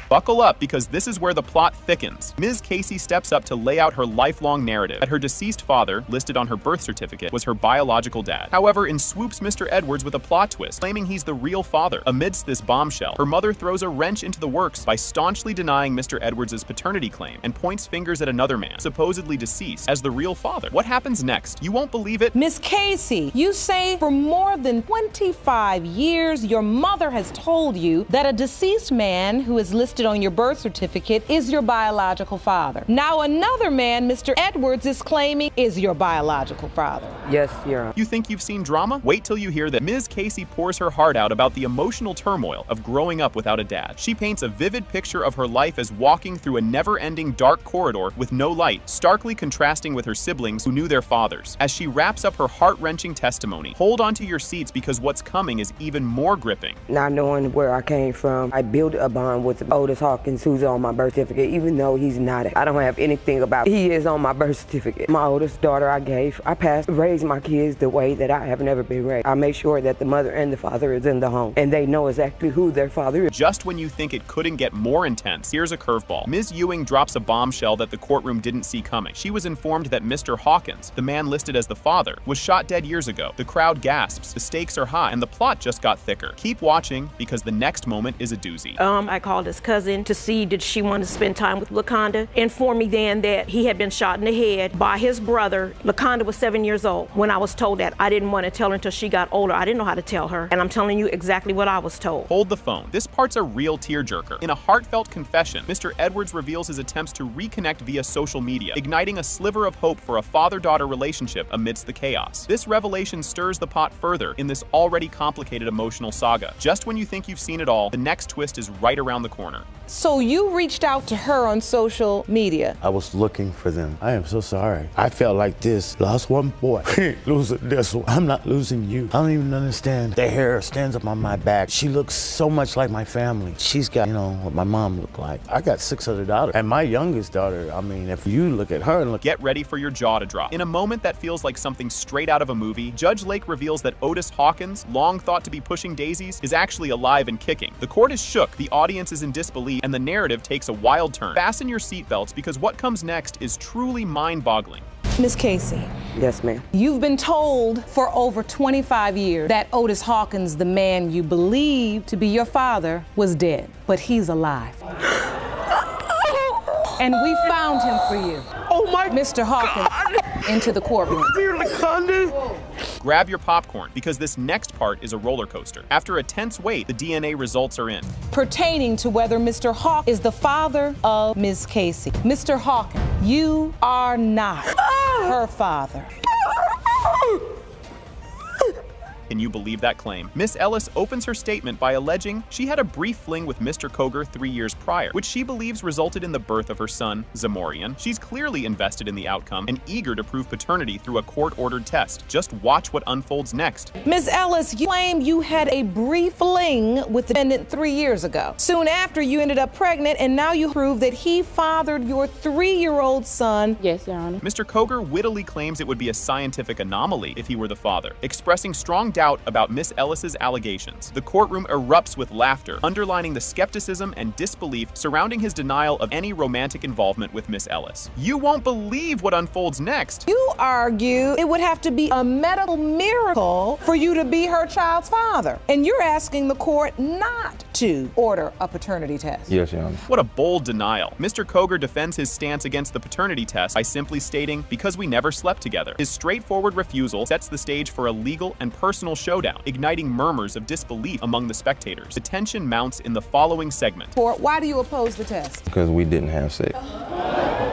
[SPEAKER 1] Buckle up, because this is where the plot thickens. Ms. Casey steps up to lay out her lifelong narrative that her deceased father, listed on her birth certificate, was her biological dad. However, in swoops Mr. Edwards with a plot twist, claiming he's the real father. Amidst this bombshell, her mother throws a wrench into the works by staunchly denying Mr. Edwards' paternity claim and points fingers at another man, supposedly deceased, as the real father. What happens next? You won't believe it.
[SPEAKER 3] Miss Casey, you say for more than 25 years, your mother has told you that a deceased man who is listed on your birth certificate is your biological father. Now another man, Mr. Edwards, is claiming is your biological father.
[SPEAKER 8] Yes, Your Honor.
[SPEAKER 1] You think you've seen drama? Wait till you hear that Ms. Casey pours her heart out about the emotional turmoil of growing up without a dad. She paints a vivid picture of her life as walking through a never-ending dark corridor with no light, starkly contrasting with her siblings who knew their fathers. As she wraps up her heart-wrenching testimony, hold onto your seats, because what's coming is even more gripping.
[SPEAKER 8] Not knowing where I came from, I built a bond with Otis Hawkins, who's on my birth certificate, even though he's not. I don't have anything about it. He is on my birth certificate. My oldest daughter I raised my kids the way that I have never been raised. I make sure that the mother and the father is in the home, and they know exactly who their father is.
[SPEAKER 1] Just when you think it couldn't get more intense, here's a curveball. Ms. Ewing drops a bombshell that the courtroom didn't see coming. She was informed that Mr. Hawkins, the man listed as the father, was shot dead years ago. The crowd gasps, the stakes are high, and the plot just got thicker. Keep watching, because the next moment is a doozy.
[SPEAKER 23] I called his cousin to see did she want to spend time with LaConda. Informed me then that he had been shot in the head by his brother. LaConda was 7 years old. When I was told that, I didn't want to tell her until she got older. I didn't know how to tell her, and I'm telling you exactly what I was told.
[SPEAKER 1] Hold the phone. This part's a real tearjerker. In a heartfelt confession, Mr. Edwards reveals his attempts to reconnect via social media, igniting a sliver of hope for a father-daughter relationship amidst the chaos. This revelation stirs the pot further in this already complicated emotional saga. Just when you think you've seen it all, the next twist is right around the corner.
[SPEAKER 3] So you reached out to her on social media.
[SPEAKER 24] I was looking for them. I am so sorry. I felt like this. Lost one boy. Losing this one. I'm not losing you. I don't even understand. The hair stands up on my back. She looks so much like my family. She's got, what my mom looked like. I got 6 other daughters. And my youngest daughter, I mean, if you look at her and look.
[SPEAKER 1] Get ready for your jaw to drop. In a moment that feels like something straight out of a movie, Judge Lake reveals that Otis Hawkins, long thought to be pushing daisies, is actually alive and kicking. The court is shook, the audience is in disbelief, and the narrative takes a wild turn. Fasten your seatbelts, because what comes next is truly mind-boggling.
[SPEAKER 3] Miss Casey.
[SPEAKER 8] Yes, ma'am.
[SPEAKER 3] You've been told for over 25 years that Otis Hawkins, the man you believed to be your father, was dead, but he's alive. And we found him for you.
[SPEAKER 8] Oh my
[SPEAKER 3] Mr. Hawkins,
[SPEAKER 8] God.
[SPEAKER 3] Into the courtroom.
[SPEAKER 1] Grab your popcorn, because this next part is a roller coaster. After a tense wait, the DNA results are in.
[SPEAKER 3] Pertaining to whether Mr. Hawk is the father of Ms. Casey. Mr. Hawkins, you are not her father.
[SPEAKER 1] Can you believe that claim? Miss Ellis opens her statement by alleging she had a brief fling with Mr. Coger 3 years prior, which she believes resulted in the birth of her son, Zamorian. She's clearly invested in the outcome and eager to prove paternity through a court-ordered test. Just watch what unfolds next.
[SPEAKER 3] Ms. Ellis, you claim you had a brief fling with the defendant 3 years ago. Soon after, you ended up pregnant, and now you prove that he fathered your 3-year-old son.
[SPEAKER 16] Yes, Your Honor.
[SPEAKER 1] Mr. Coger wittily claims it would be a scientific anomaly if he were the father, expressing strong doubt about Miss Ellis's allegations. The courtroom erupts with laughter, underlining the skepticism and disbelief surrounding his denial of any romantic involvement with Miss Ellis. You won't believe what unfolds next.
[SPEAKER 3] You argue it would have to be a medical miracle for you to be her child's father, and you're asking the court not to order a paternity test.
[SPEAKER 4] Yes, Your Honor.
[SPEAKER 1] What a bold denial. Mr. Coger defends his stance against the paternity test by simply stating, because we never slept together. His straightforward refusal sets the stage for a legal and personal showdown, igniting murmurs of disbelief among the spectators. The tension mounts in the following segment.
[SPEAKER 3] Why do you oppose the test?
[SPEAKER 4] Because we didn't have sex.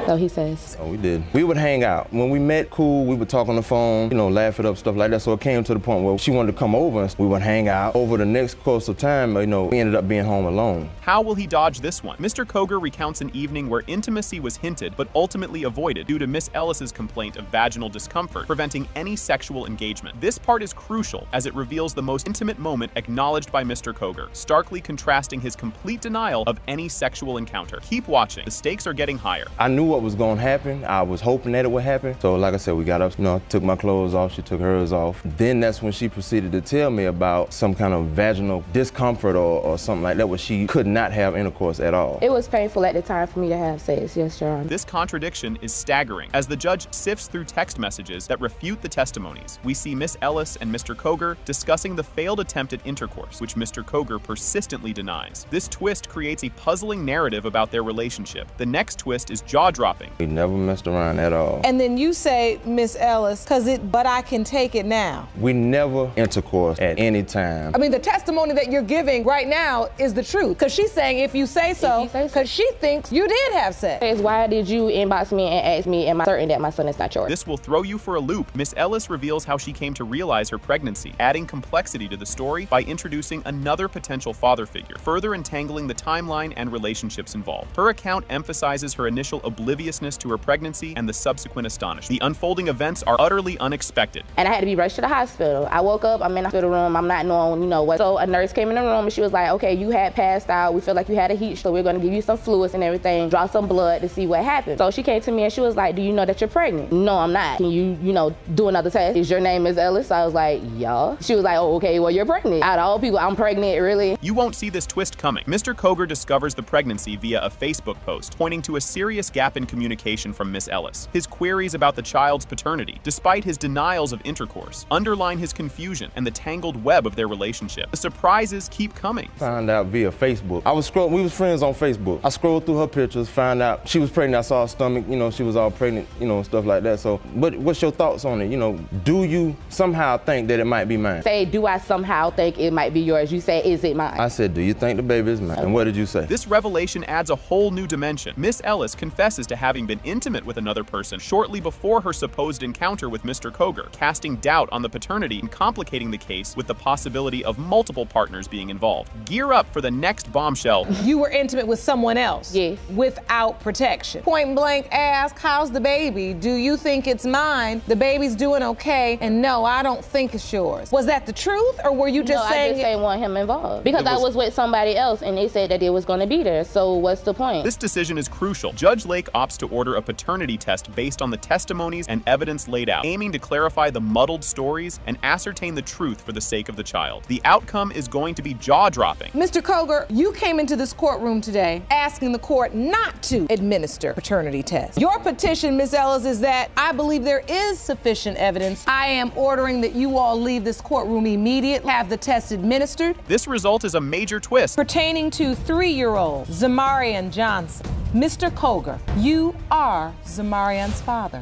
[SPEAKER 7] So he says.
[SPEAKER 4] Oh, we did. We would hang out. When we met, cool, we would talk on the phone, you know, laugh it up, stuff like that. So it came to the point where she wanted to come over and we would hang out. Over the next course of time, you know, we ended up being home alone.
[SPEAKER 1] How will he dodge this one? Mr. Coger recounts an evening where intimacy was hinted but ultimately avoided due to Miss Ellis's complaint of vaginal discomfort, preventing any sexual engagement. This part is crucial as it reveals the most intimate moment acknowledged by Mr. Coger, starkly contrasting his complete denial of any sexual encounter. Keep watching. The stakes are getting higher.
[SPEAKER 4] I knew what was going to happen. I was hoping that it would happen. So like I said, we got up, you know, took my clothes off, she took hers off. Then that's when she proceeded to tell me about some kind of vaginal discomfort or something like that, where she could not have intercourse at all.
[SPEAKER 7] It was painful at the time for me to have sex, yes, Your Honor.
[SPEAKER 1] This contradiction is staggering. As the judge sifts through text messages that refute the testimonies, we see Miss Ellis and Mr. Coger discussing the failed attempt at intercourse, which Mr. Coger persistently denies. This twist creates a puzzling narrative about their relationship. The next twist is jaw-dropping.
[SPEAKER 4] We never messed around at all.
[SPEAKER 3] And then you say, Miss Ellis, but I can take it now.
[SPEAKER 4] We never intercourse at any time.
[SPEAKER 3] I mean, the testimony that you're giving right now is the truth. Because she's saying, if you say so, because she thinks you did have sex.
[SPEAKER 7] Why did you inbox me and ask me, am I certain that my son is not yours?
[SPEAKER 1] This will throw you for a loop. Miss Ellis reveals how she came to realize her pregnancy, adding complexity to the story by introducing another potential father figure, further entangling the timeline and relationships involved. Her account emphasizes her initial obliviousness to her pregnancy and the subsequent astonishment. The unfolding events are utterly unexpected.
[SPEAKER 7] And I had to be rushed to the hospital. I woke up, I'm in the hospital room, I'm not knowing, you know what. So a nurse came in the room and she was like, okay, you had passed out, we feel like you had a heat stroke, we're gonna give you some fluids and everything, draw some blood to see what happened. So she came to me and she was like, do you know that you're pregnant? No, I'm not. Can you know, do another test? Is your name Miss Ellis? I was like, yeah. She was like, oh, okay, well, you're pregnant. Out of all people, I'm pregnant, really?
[SPEAKER 1] You won't see this twist coming. Mr. Coger discovers the pregnancy via a Facebook post, pointing to a serious gap in communication from Miss Ellis. His queries about the child's paternity, despite his denials of intercourse, underline his confusion and the tangled web of their relationship. The surprises keep coming.
[SPEAKER 4] Found out via Facebook. I was scrolling, we was friends on Facebook. I scrolled through her pictures, found out she was pregnant. I saw her stomach, you know, she was all pregnant, you know, stuff like that. So, what's your thoughts on it? You know, do you somehow think that it might be mine?
[SPEAKER 7] Say, do I somehow think it might be yours? You say, is it mine?
[SPEAKER 4] I said, do you think the baby is mine? And what did you say?
[SPEAKER 1] This revelation adds a whole new dimension. Miss Ellis confesses to having been intimate with another person shortly before her supposed encounter with Mr. Coger, casting doubt on the paternity and complicating the case with the possibility of multiple partners being involved. Gear up for the next bombshell.
[SPEAKER 3] You were intimate with someone else?
[SPEAKER 7] Yes.
[SPEAKER 3] Without protection. Point blank ask, how's the baby? Do you think it's mine? The baby's doing okay, and no, I don't think it's yours. Was that the truth, or were you just saying?
[SPEAKER 7] I just didn't want him involved. Because I was with somebody else, and they said that it was going to be there, so what's the point?
[SPEAKER 1] This decision is crucial. Judge Lake opts to order a paternity test based on the testimonies and evidence laid out, aiming to clarify the muddled stories and ascertain the truth for the sake of the child. The outcome is going to be jaw-dropping.
[SPEAKER 3] Mr. Coger, you came into this courtroom today asking the court not to administer paternity tests. Your petition, Ms. Ellis, is that I believe there is sufficient evidence. I am ordering that you all leave this courtroom immediately, have the test administered.
[SPEAKER 1] This result is a major twist.
[SPEAKER 3] Pertaining to 3-year-old Zamarian Johnson. Mr. Coger, you are Zamarian's father.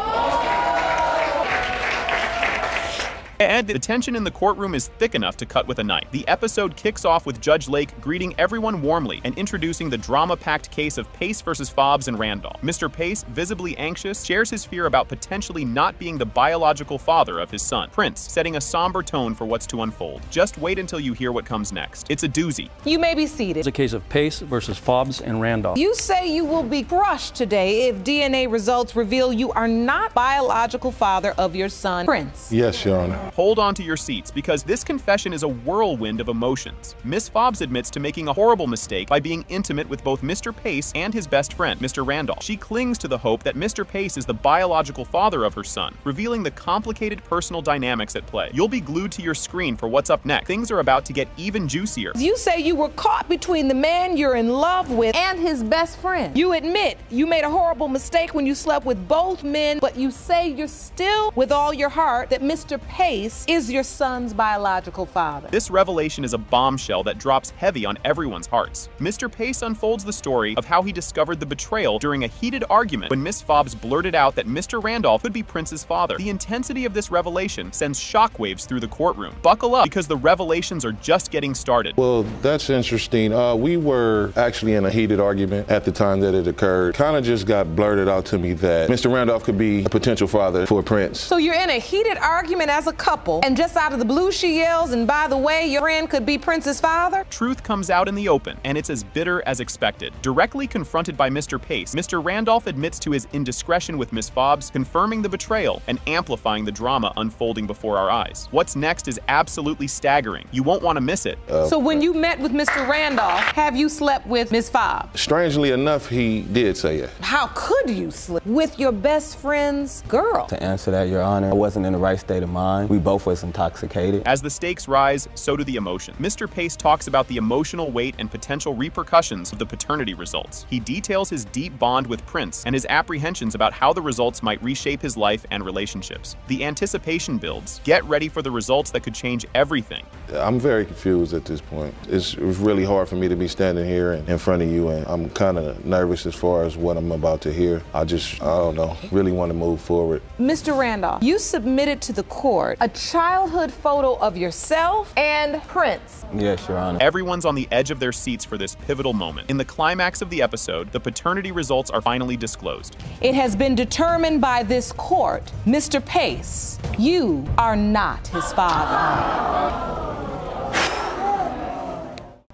[SPEAKER 1] And the tension in the courtroom is thick enough to cut with a knife. The episode kicks off with Judge Lake greeting everyone warmly and introducing the drama-packed case of Pace versus Fobbs and Randolph. Mr. Pace, visibly anxious, shares his fear about potentially not being the biological father of his son, Prince, setting a somber tone for what's to unfold. Just wait until you hear what comes next. It's a doozy.
[SPEAKER 3] You may be seated.
[SPEAKER 2] It's a case of Pace versus Fobbs and Randolph.
[SPEAKER 3] You say you will be crushed today if DNA results reveal you are not biological father of your son, Prince.
[SPEAKER 9] Yes, Your Honor.
[SPEAKER 1] Hold on to your seats, because this confession is a whirlwind of emotions. Miss Fobbs admits to making a horrible mistake by being intimate with both Mr. Pace and his best friend, Mr. Randolph. She clings to the hope that Mr. Pace is the biological father of her son, revealing the complicated personal dynamics at play. You'll be glued to your screen for what's up next. Things are about to get even juicier.
[SPEAKER 3] You say you were caught between the man you're in love with and his best friend. You admit you made a horrible mistake when you slept with both men, but you say you're still, with all your heart, that Mr. Pace Pace is your son's biological father.
[SPEAKER 1] This revelation is a bombshell that drops heavy on everyone's hearts. Mr. Pace unfolds the story of how he discovered the betrayal during a heated argument when Miss Fobbs blurted out that Mr. Randolph could be Prince's father. The intensity of this revelation sends shockwaves through the courtroom. Buckle up, because the revelations are just getting started.
[SPEAKER 9] Well, that's interesting. We were actually in a heated argument at the time that it occurred. Kind of just got blurted out to me that Mr. Randolph could be a potential father for Prince.
[SPEAKER 3] So you're in a heated argument as a couple, and just out of the blue she yells, and by the way, your friend could be Prince's father?
[SPEAKER 1] Truth comes out in the open, and it's as bitter as expected. Directly confronted by Mr. Pace, Mr. Randolph admits to his indiscretion with Miss Fobbs, confirming the betrayal and amplifying the drama unfolding before our eyes. What's next is absolutely staggering. You won't want to miss it.
[SPEAKER 3] So when you met with Mr. Randolph, have you slept with Miss Fobbs?
[SPEAKER 9] Strangely enough, he did say it.
[SPEAKER 3] How could you sleep with your best friend's girl?
[SPEAKER 11] To answer that, Your Honor, I wasn't in the right state of mind. We both was intoxicated.
[SPEAKER 1] As the stakes rise, so do the emotions. Mr. Pace talks about the emotional weight and potential repercussions of the paternity results. He details his deep bond with Prince and his apprehensions about how the results might reshape his life and relationships. The anticipation builds. Get ready for the results that could change everything.
[SPEAKER 9] I'm very confused at this point. It was really hard for me to be standing here in front of you, and I'm kind of nervous as far as what I'm about to hear. I don't know, really want to move forward.
[SPEAKER 3] Mr. Randolph, you submitted to the court a childhood photo of yourself and Prince.
[SPEAKER 11] Yes, Your Honor.
[SPEAKER 1] Everyone's on the edge of their seats for this pivotal moment. In the climax of the episode, the paternity results are finally disclosed.
[SPEAKER 3] It has been determined by this court, Mr. Pace, you are not his father.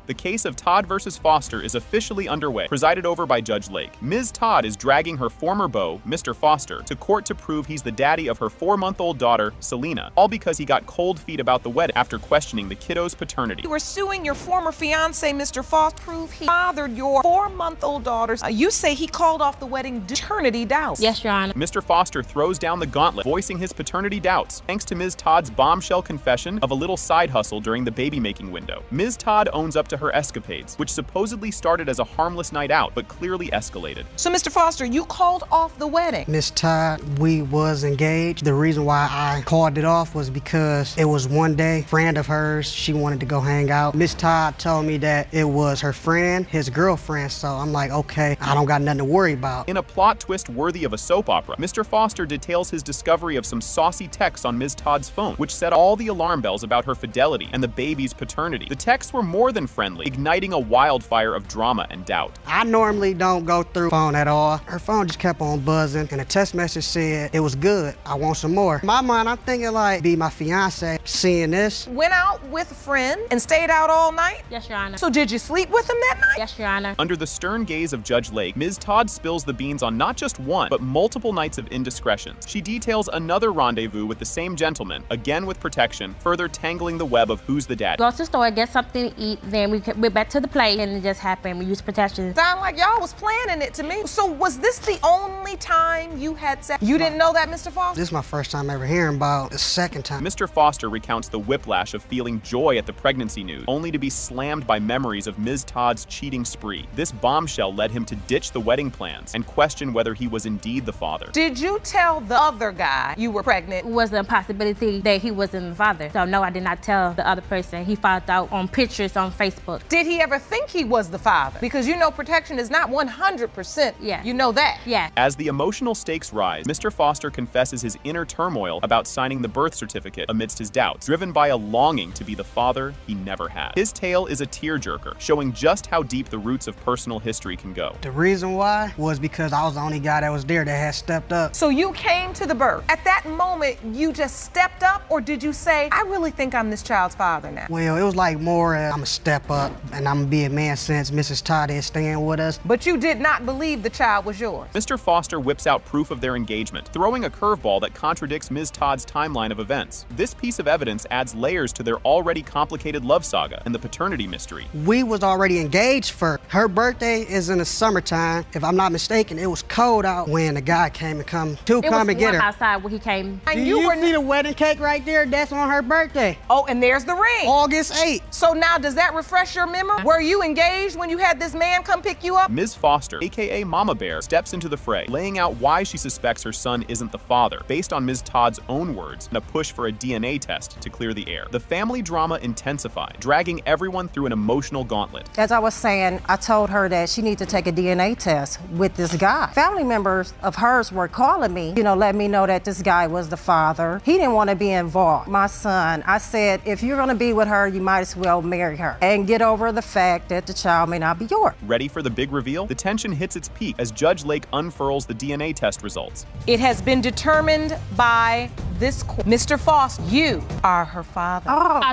[SPEAKER 1] The case of Todd versus Foster is officially underway, presided over by Judge Lake. Ms. Todd is dragging her former beau, Mr. Foster, to court to prove he's the daddy of her 4-month-old daughter, Selena, all because he got cold feet about the wedding after questioning the kiddo's paternity.
[SPEAKER 3] You were suing your former fiance, Mr. Foster, to prove he fathered your 4-month-old daughter. You say he called off the wedding due to paternity doubts.
[SPEAKER 10] Yes, Your Honor.
[SPEAKER 1] Mr. Foster throws down the gauntlet, voicing his paternity doubts, thanks to Ms. Todd's bombshell confession of a little side hustle during the baby-making window. Ms. Todd owns up to her escapades, which supposedly started as a harmless night out, but clearly escalated.
[SPEAKER 3] So, Mr. Foster, you called off the wedding.
[SPEAKER 14] Miss Todd, we was engaged. The reason why I called it off was because it was one day, friend of hers, she wanted to go hang out. Miss Todd told me that it was her friend, his girlfriend, so I'm like, okay, I don't got nothing to worry about.
[SPEAKER 1] In a plot twist worthy of a soap opera, Mr. Foster details his discovery of some saucy texts on Ms. Todd's phone, which set all the alarm bells about her fidelity and the baby's paternity. The texts were more than friendly, igniting a wildfire of drama and doubt.
[SPEAKER 14] I normally don't go through phone at all. Her phone just kept on buzzing, and a text message said, it was good, I want some more. In my mind, I'm thinking like, be my fiance, seeing this.
[SPEAKER 3] Went out with a friend and stayed out all night?
[SPEAKER 10] Yes, Your Honor.
[SPEAKER 3] So did you sleep with him that night?
[SPEAKER 10] Yes, Your Honor.
[SPEAKER 1] Under the stern gaze of Judge Lake, Ms. Todd spills the beans on not just one, but multiple nights of indiscretions. She details another rendezvous with the same gentleman, again with protection, further tangling the web of who's the dad.
[SPEAKER 10] Go to the store, get something to eat, then we went back to the play, and it just happened. We used protection.
[SPEAKER 3] Sound like y'all was planning it to me. So was this the only time you had sex? You didn't know that, Mr. Foster?
[SPEAKER 14] This is my first time ever hearing about the second time.
[SPEAKER 1] Mr. Foster recounts the whiplash of feeling joy at the pregnancy news, only to be slammed by memories of Ms. Todd's cheating spree. This bombshell led him to ditch the wedding plans and question whether he was indeed the father.
[SPEAKER 3] Did you tell the other guy you were pregnant?
[SPEAKER 10] It was the possibility that he wasn't the father. So no, I did not tell the other person. He found out on pictures on Facebook.
[SPEAKER 3] Did he ever think he was the father? Because you know protection is not 100%.
[SPEAKER 10] Yeah.
[SPEAKER 3] You know that.
[SPEAKER 10] Yeah.
[SPEAKER 1] As the emotional stakes rise, Mr. Foster confesses his inner turmoil about signing the birth certificate amidst his doubts, driven by a longing to be the father he never had. His tale is a tearjerker, showing just how deep the roots of personal history can go.
[SPEAKER 14] The reason why was because I was the only guy that was there that had stepped up.
[SPEAKER 3] So you came to the birth. At that moment, you just stepped up, or did you say, I really think I'm this child's father now?
[SPEAKER 14] Well, it was like more, I'm gonna step up and I'm gonna be a man since Mrs. Todd is staying with us.
[SPEAKER 3] But you did not believe the child was yours.
[SPEAKER 1] Mr. Foster whips out proof of their engagement, throwing a curveball that contradicts Ms. Todd's timeline of events. This piece of evidence adds layers to their already complicated love saga and the paternity mystery.
[SPEAKER 14] We was already engaged for her birthday is in the summertime. If I'm not mistaken, it was cold out when the guy came and come and get her.
[SPEAKER 10] Outside when he came.
[SPEAKER 14] And you see the wedding cake right there? That's on her birthday.
[SPEAKER 3] Oh, and there's the ring.
[SPEAKER 14] August 8th.
[SPEAKER 3] So now does that reflect refresh your memory? Were you engaged when you had this man come pick you up?
[SPEAKER 1] Ms. Foster, aka Mama Bear, steps into the fray, laying out why she suspects her son isn't the father, based on Ms. Todd's own words and a push for a DNA test to clear the air. The family drama intensified, dragging everyone through an emotional gauntlet.
[SPEAKER 15] As I was saying, I told her that she needs to take a DNA test with this guy. Family members of hers were calling me, let me know that this guy was the father. He didn't want to be involved. My son, I said, if you're going to be with her, you might as well marry her and get over the fact that the child may not be yours.
[SPEAKER 1] Ready for the big reveal? The tension hits its peak as Judge Lake unfurls the DNA test results.
[SPEAKER 3] It has been determined by this court. Mr. Foster, you are her father.
[SPEAKER 15] Oh,
[SPEAKER 16] I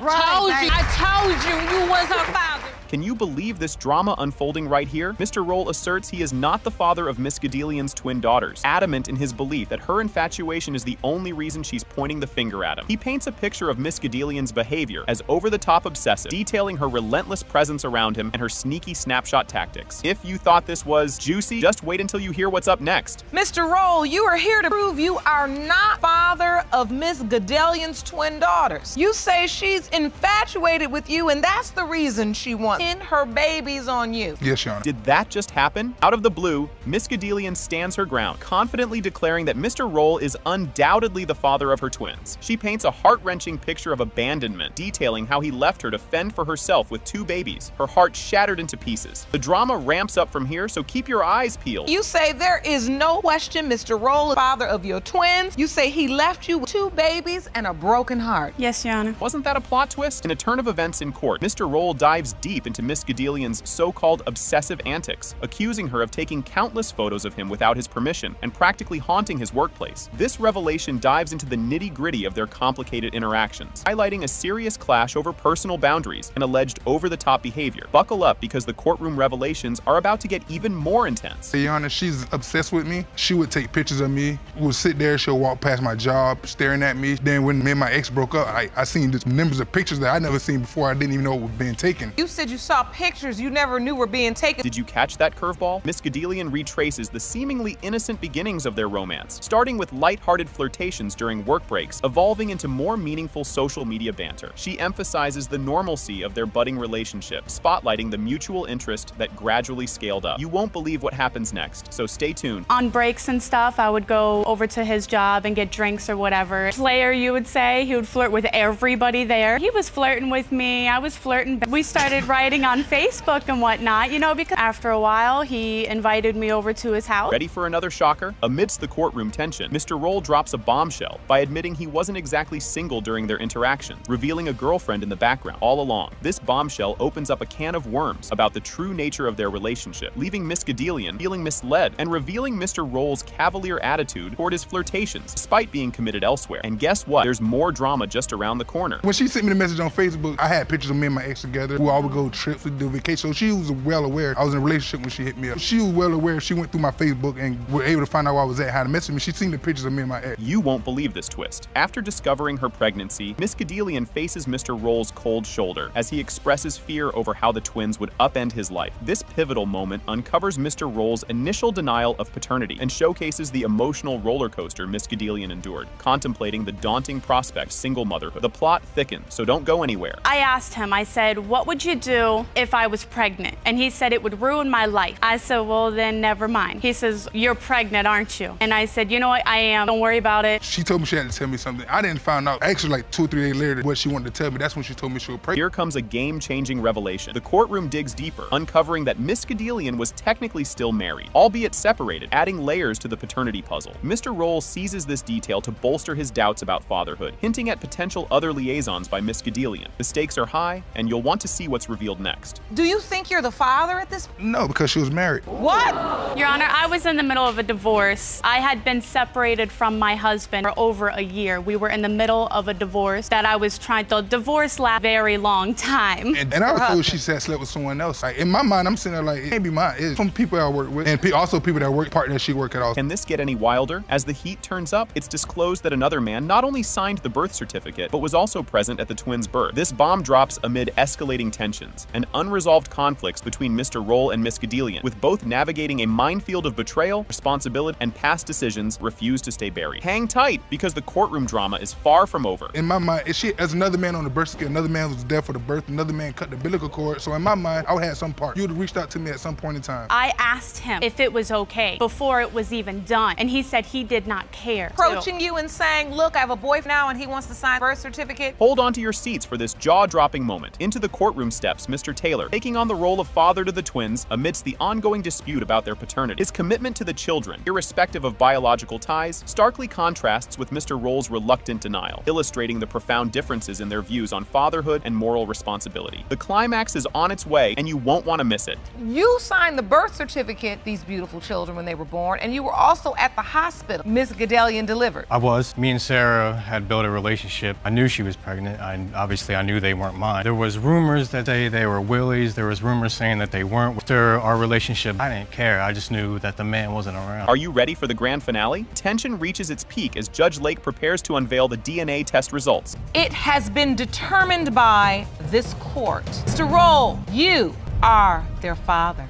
[SPEAKER 16] told you was her father.
[SPEAKER 1] Can you believe this drama unfolding right here? Mr. Roll asserts he is not the father of Miss Gadelian's twin daughters, adamant in his belief that her infatuation is the only reason she's pointing the finger at him. He paints a picture of Miss Gadelian's behavior as over-the-top obsessive, detailing her relentless presence around him and her sneaky snapshot tactics. If you thought this was juicy, just wait until you hear what's up next.
[SPEAKER 3] Mr. Roll, you are here to prove you are not father of Miss Gadelian's twin daughters. You say she's infatuated with you and that's the reason she wants her babies on you.
[SPEAKER 17] Yes, Your Honor.
[SPEAKER 1] Did that just happen? Out of the blue, Miss Gadelian stands her ground, confidently declaring that Mr. Roll is undoubtedly the father of her twins. She paints a heart-wrenching picture of abandonment, detailing how he left her to fend for herself with 2 babies, her heart shattered into pieces. The drama ramps up from here, so keep your eyes peeled.
[SPEAKER 3] You say there is no question Mr. Roll is father of your twins. You say he left you with 2 babies and a broken heart.
[SPEAKER 16] Yes, Your Honor.
[SPEAKER 1] Wasn't that a plot twist? In a turn of events in court, Mr. Roll dives deep into Miss Gadelian's so-called obsessive antics, accusing her of taking countless photos of him without his permission and practically haunting his workplace. This revelation dives into the nitty-gritty of their complicated interactions, highlighting a serious clash over personal boundaries and alleged over-the-top behavior. Buckle up because the courtroom revelations are about to get even more intense.
[SPEAKER 17] Your Honor, she's obsessed with me. She would take pictures of me. We'll sit there, she'll walk past my job, staring at me. Then when me and my ex broke up, I seen just numbers of pictures that I never seen before. I didn't even know what was being taken.
[SPEAKER 3] You said you saw pictures you never knew were being taken.
[SPEAKER 1] Did you catch that curveball? Miss Gadelian retraces the seemingly innocent beginnings of their romance, starting with light-hearted flirtations during work breaks, evolving into more meaningful social media banter. She emphasizes the normalcy of their budding relationship, spotlighting the mutual interest that gradually scaled up. You won't believe what happens next, so stay tuned.
[SPEAKER 18] On breaks and stuff, I would go over to his job and get drinks or whatever. Player, you would say. He would flirt with everybody there. He was flirting with me. I was flirting. We started writing on Facebook and whatnot, because after a while, he invited me over to his house.
[SPEAKER 1] Ready for another shocker? Amidst the courtroom tension, Mr. Roll drops a bombshell by admitting he wasn't exactly single during their interaction, revealing a girlfriend in the background all along. This bombshell opens up a can of worms about the true nature of their relationship, leaving Miss Gadelian feeling misled and revealing Mr. Roll's cavalier attitude toward his flirtations, despite being committed elsewhere. And guess what? There's more drama just around the corner.
[SPEAKER 17] When she sent me the message on Facebook, I had pictures of me and my ex together. We all would go trips, we'd do vacation. So she was well aware I was in a relationship when she hit me up. She was well aware. She went through my Facebook and were able to find out where I was at, how to message me. She seen the pictures of me and my ex.
[SPEAKER 1] You won't believe this twist. After discovering her pregnancy, Miss Gadelian faces Mr. Roll's cold shoulder as he expresses fear over how the twins would upend his life. This pivotal moment uncovers Mr. Roll's initial denial of paternity and showcases the emotional roller coaster Miss Gadelian endured, contemplating the daunting prospect of single motherhood. The plot thickens, so don't go anywhere.
[SPEAKER 18] I asked him, I said, what would you do if I was pregnant? And he said it would ruin my life. I said, well, then never mind. He says, you're pregnant, aren't you? And I said, you know what, I am. Don't worry about it.
[SPEAKER 17] She told me she had to tell me something. I didn't find out actually like 2 or 3 days later what she wanted to tell me. That's when she told me she was pregnant.
[SPEAKER 1] Here comes a game-changing revelation. The courtroom digs deeper, uncovering that Miss Gadelian was technically still married, albeit separated, adding layers to the paternity puzzle. Mr. Roll seizes this detail to bolster his doubts about fatherhood, hinting at potential other liaisons by Miss Gadelian. The stakes are high, and you'll want to see what's revealed next.
[SPEAKER 3] Do you think you're the father at this point?
[SPEAKER 17] No, because she was married.
[SPEAKER 3] What?
[SPEAKER 18] Your Honor, I was in the middle of a divorce. I had been separated from my husband for over a year. We were in the middle of a divorce that I was trying to divorce last a very long time.
[SPEAKER 17] And I was told she said slept with someone else. Like, in my mind, I'm sitting there like, it can't be mine. It's from people I work with, and also people that work, partner that she work at also.
[SPEAKER 1] Can this get any wilder? As the heat turns up, it's disclosed that another man not only signed the birth certificate, but was also present at the twins' birth. This bomb drops amid escalating tensions, tensions and unresolved conflicts between Mr. Roll and Miss Gedelian, with both navigating a minefield of betrayal, responsibility, and past decisions refuse to stay buried. Hang tight, because the courtroom drama is far from over.
[SPEAKER 17] In my mind, as another man on the birth certificate, another man was there for the birth, another man cut the umbilical cord, so in my mind, I would have had some part. You would have reached out to me at some point in time.
[SPEAKER 18] I asked him if it was okay before it was even done, and he said he did not care.
[SPEAKER 3] Approaching you and saying, look, I have a boyfriend now and he wants to sign a birth certificate.
[SPEAKER 1] Hold on to your seats for this jaw-dropping moment. Into the courtroom steps Mr. Taylor, taking on the role of father to the twins amidst the ongoing dispute about their paternity. His commitment to the children, irrespective of biological ties, starkly contrasts with Mr. Roll's reluctant denial, illustrating the profound differences in their views on fatherhood and moral responsibility. The climax is on its way, and you won't want to miss it.
[SPEAKER 3] You signed the birth certificate, these beautiful children, when they were born, and you were also at the hospital Miss Gedelian delivered.
[SPEAKER 13] I was. Me and Sarah had built a relationship. I knew she was pregnant. Obviously, I knew they weren't mine. There was rumors that they were Willie's. There was rumors saying that they weren't. After our relationship, I didn't care. I just knew that the man wasn't around.
[SPEAKER 1] Are you ready for the grand finale? Tension reaches its peak as Judge Lake prepares to unveil the DNA test results.
[SPEAKER 3] It has been determined by this court. Mr. Roll, you are their father.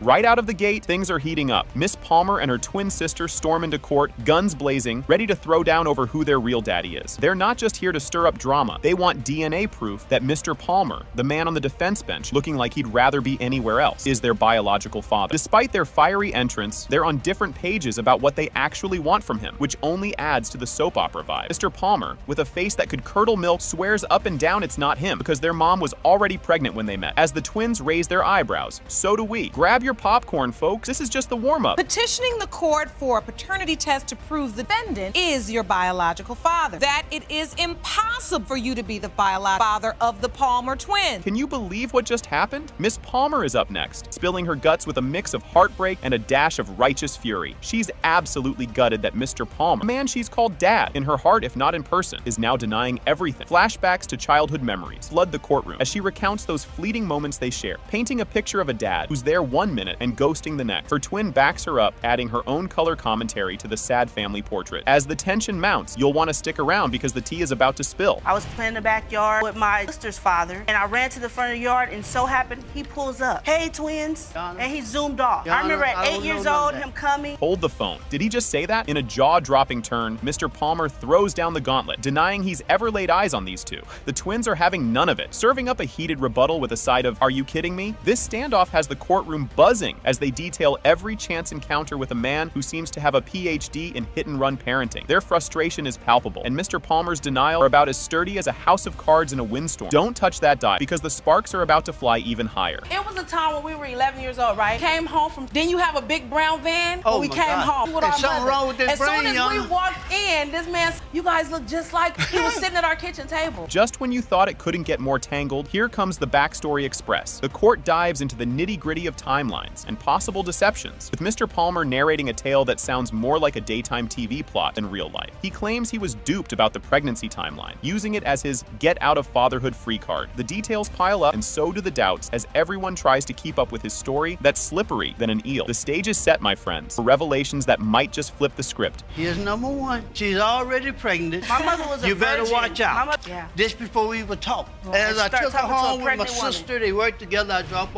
[SPEAKER 1] Right out of the gate, things are heating up. Miss Palmer and her twin sister storm into court, guns blazing, ready to throw down over who their real daddy is. They're not just here to stir up drama. They want DNA proof that Mr. Palmer, the man on the defense bench looking like he'd rather be anywhere else, is their biological father. Despite their fiery entrance, they're on different pages about what they actually want from him, which only adds to the soap opera vibe. Mr. Palmer, with a face that could curdle milk, swears up and down it's not him because their mom was already pregnant when they met. As the twins raise their eyebrows, so do we. Grab your popcorn, folks. This is just the warm-up.
[SPEAKER 3] Petitioning the court for a paternity test to prove the defendant is your biological father. That it is impossible for you to be the biological father of the Palmer twins.
[SPEAKER 1] Can you believe what just happened? Miss Palmer is up next, spilling her guts with a mix of heartbreak and a dash of righteous fury. She's absolutely gutted that Mr. Palmer, a man she's called dad in her heart if not in person, is now denying everything. Flashbacks to childhood memories flood the courtroom as she recounts those fleeting moments they share, painting a picture of a dad who's there 1 minute and ghosting the next. Her twin backs her up, adding her own color commentary to the sad family portrait. As the tension mounts, you'll want to stick around because the tea is about to spill.
[SPEAKER 19] I was playing in the backyard with my sister's father, and I ran to the front of the yard, and so happened he pulls up. Hey, twins. And he zoomed off. I remember at 8 years old, him coming.
[SPEAKER 1] Hold the phone. Did he just say that? In a jaw-dropping turn, Mr. Palmer throws down the gauntlet, denying he's ever laid eyes on these two. The twins are having none of it, serving up a heated rebuttal with a side of, "Are you kidding me?" This standoff has the courtroom buzzing as they detail every chance encounter with a man who seems to have a PhD in hit-and-run parenting. Their frustration is palpable, and Mr. Palmer's denial are about as sturdy as a house of cards in a windstorm. Don't touch that die, because the sparks are about to fly even higher.
[SPEAKER 20] It was a time when we were 11 years old, right? Came home from, then you have a big brown van.
[SPEAKER 21] Oh,
[SPEAKER 20] we
[SPEAKER 21] my
[SPEAKER 20] came
[SPEAKER 21] God.
[SPEAKER 20] home with
[SPEAKER 21] There's
[SPEAKER 20] our
[SPEAKER 21] something
[SPEAKER 20] mother.
[SPEAKER 21] wrong with this
[SPEAKER 20] as
[SPEAKER 21] brain,
[SPEAKER 20] soon as
[SPEAKER 21] young.
[SPEAKER 20] we walked in, this man, you guys look just like he was sitting at our kitchen table.
[SPEAKER 1] Just when you thought it couldn't get more tangled, here comes the Backstory Express. The court dives into the nitty-gritty of timelines and possible deceptions, with Mr. Palmer narrating a tale that sounds more like a daytime TV plot than real life. He claims he was duped about the pregnancy timeline, using it as his get-out-of-fatherhood free card. The details pile up, and so do the doubts, as everyone tries to keep up with his story that's slipperier than an eel. The stage is set, my friends, for revelations that might just flip the script.
[SPEAKER 21] Here's number one. She's already pregnant.
[SPEAKER 19] My mother was a
[SPEAKER 21] You better
[SPEAKER 19] virgin.
[SPEAKER 21] watch out.
[SPEAKER 19] Yeah.
[SPEAKER 21] This before we even talked.
[SPEAKER 19] Well,
[SPEAKER 21] As I
[SPEAKER 19] start
[SPEAKER 21] took her
[SPEAKER 19] talking to a
[SPEAKER 21] home with my
[SPEAKER 19] pregnant woman.
[SPEAKER 21] sister, they worked together. I drop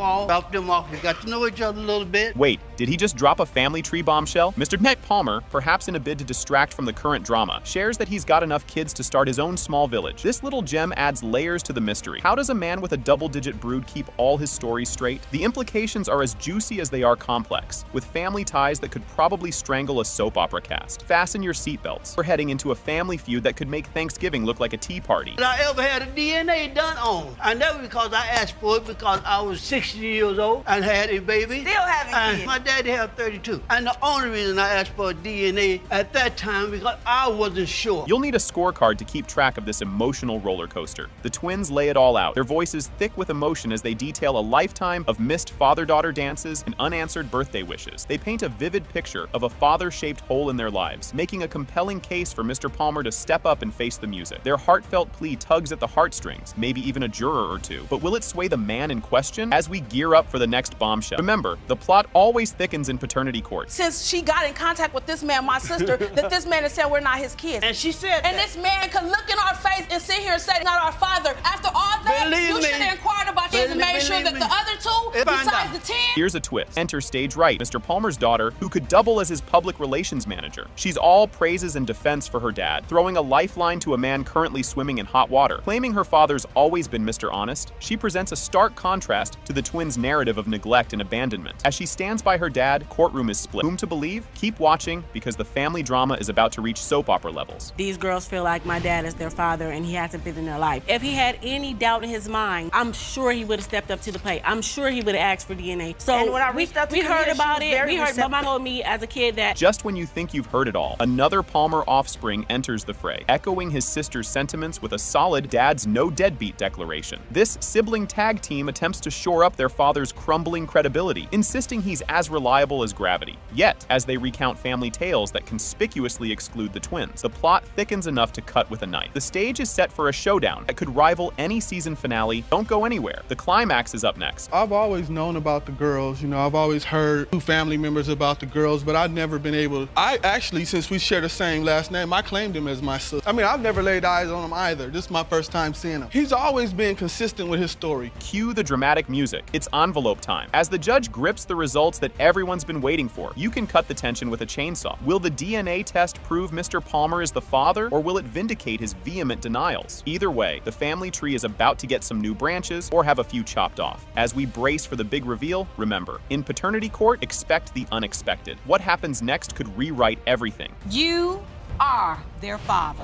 [SPEAKER 21] them off. We got to know each other a little bit.
[SPEAKER 1] Wait, did he just drop a family tree bombshell? Mr. Palmer, perhaps in a bid to distract from the current drama, shares that he's got enough kids to start his own small village. This little gem adds layers to the mystery. How does a man with a double-digit brood keep all his stories straight? The implications are as juicy as they are complex, with family ties that could probably strangle a soap opera cast. Fasten your seatbelts. We're heading into a family feud that could make Thanksgiving look like a tea party.
[SPEAKER 21] Did I ever had a DNA done on? And that was because I asked for it because I was 60 years old and had a baby.
[SPEAKER 19] Still having
[SPEAKER 21] And
[SPEAKER 19] kids.
[SPEAKER 21] my daddy had 32. And the only reason I asked for a DNA at that time because I wasn't sure.
[SPEAKER 1] You'll need a scorecard to keep track of this emotional roller coaster. The twins lay it all out, their voices thick with emotion as they detail a lifetime of missed father-daughter dances and unanswered birthday wishes. They paint a vivid picture of a father-shaped hole in their lives, making a compelling case for Mr. Palmer to step up and face the music. Their heartfelt plea tugs at the heartstrings, maybe even a juror or two. But will it sway the man in question as we gear up for the next bombshell? Remember, the plot always case thickens in paternity court.
[SPEAKER 20] Since she got in contact with this man, my sister, that this man has said we're not his kids.
[SPEAKER 21] And she said
[SPEAKER 20] and
[SPEAKER 21] that.
[SPEAKER 20] This man could look in our face and sit here and say, not our father. After all that, you should have inquired about his and made sure that the other two, besides the 10.
[SPEAKER 1] Here's a twist. Enter stage right, Mr. Palmer's daughter, who could double as his public relations manager. She's all praises and defense for her dad, throwing a lifeline to a man currently swimming in hot water. Claiming her father's always been Mr. Honest, she presents a stark contrast to the twins' narrative of neglect and abandonment. As she stands by her dad, courtroom is split. Whom to believe? Keep watching, because the family drama is about to reach soap opera levels.
[SPEAKER 5] These girls feel like my dad is their father and he hasn't been in their life. If he had any doubt in his mind, I'm sure he would have stepped up to the plate. I'm sure he would have asked for DNA. So
[SPEAKER 19] and when I reached out to
[SPEAKER 5] we heard about it. We heard, Mama told me as a kid that
[SPEAKER 1] just when you think you've heard it all, another Palmer offspring enters the fray, echoing his sister's sentiments with a solid dad's no deadbeat declaration. This sibling tag team attempts to shore up their father's crumbling credibility, insisting he's as reliable as gravity. Yet, as they recount family tales that conspicuously exclude the twins, the plot thickens enough to cut with a knife. The stage is set for a showdown that could rival any season finale. Don't go anywhere. The climax is up next.
[SPEAKER 6] I've always known about the girls, I've always heard through family members about the girls, but I've never been able to. I actually, since we share the same last name, I claimed him as my sister. I mean, I've never laid eyes on him either. This is my first time seeing him. He's always been consistent with his story.
[SPEAKER 1] Cue the dramatic music. It's envelope time. As the judge grips the results that everyone's been waiting for, you can cut the tension with a chainsaw. Will the DNA test prove Mr. Palmer is the father, or will it vindicate his vehement denials? Either way, the family tree is about to get some new branches or have a few chopped off. As we brace for the big reveal, remember, in paternity court, expect the unexpected. What happens next could rewrite everything.
[SPEAKER 3] You are their father.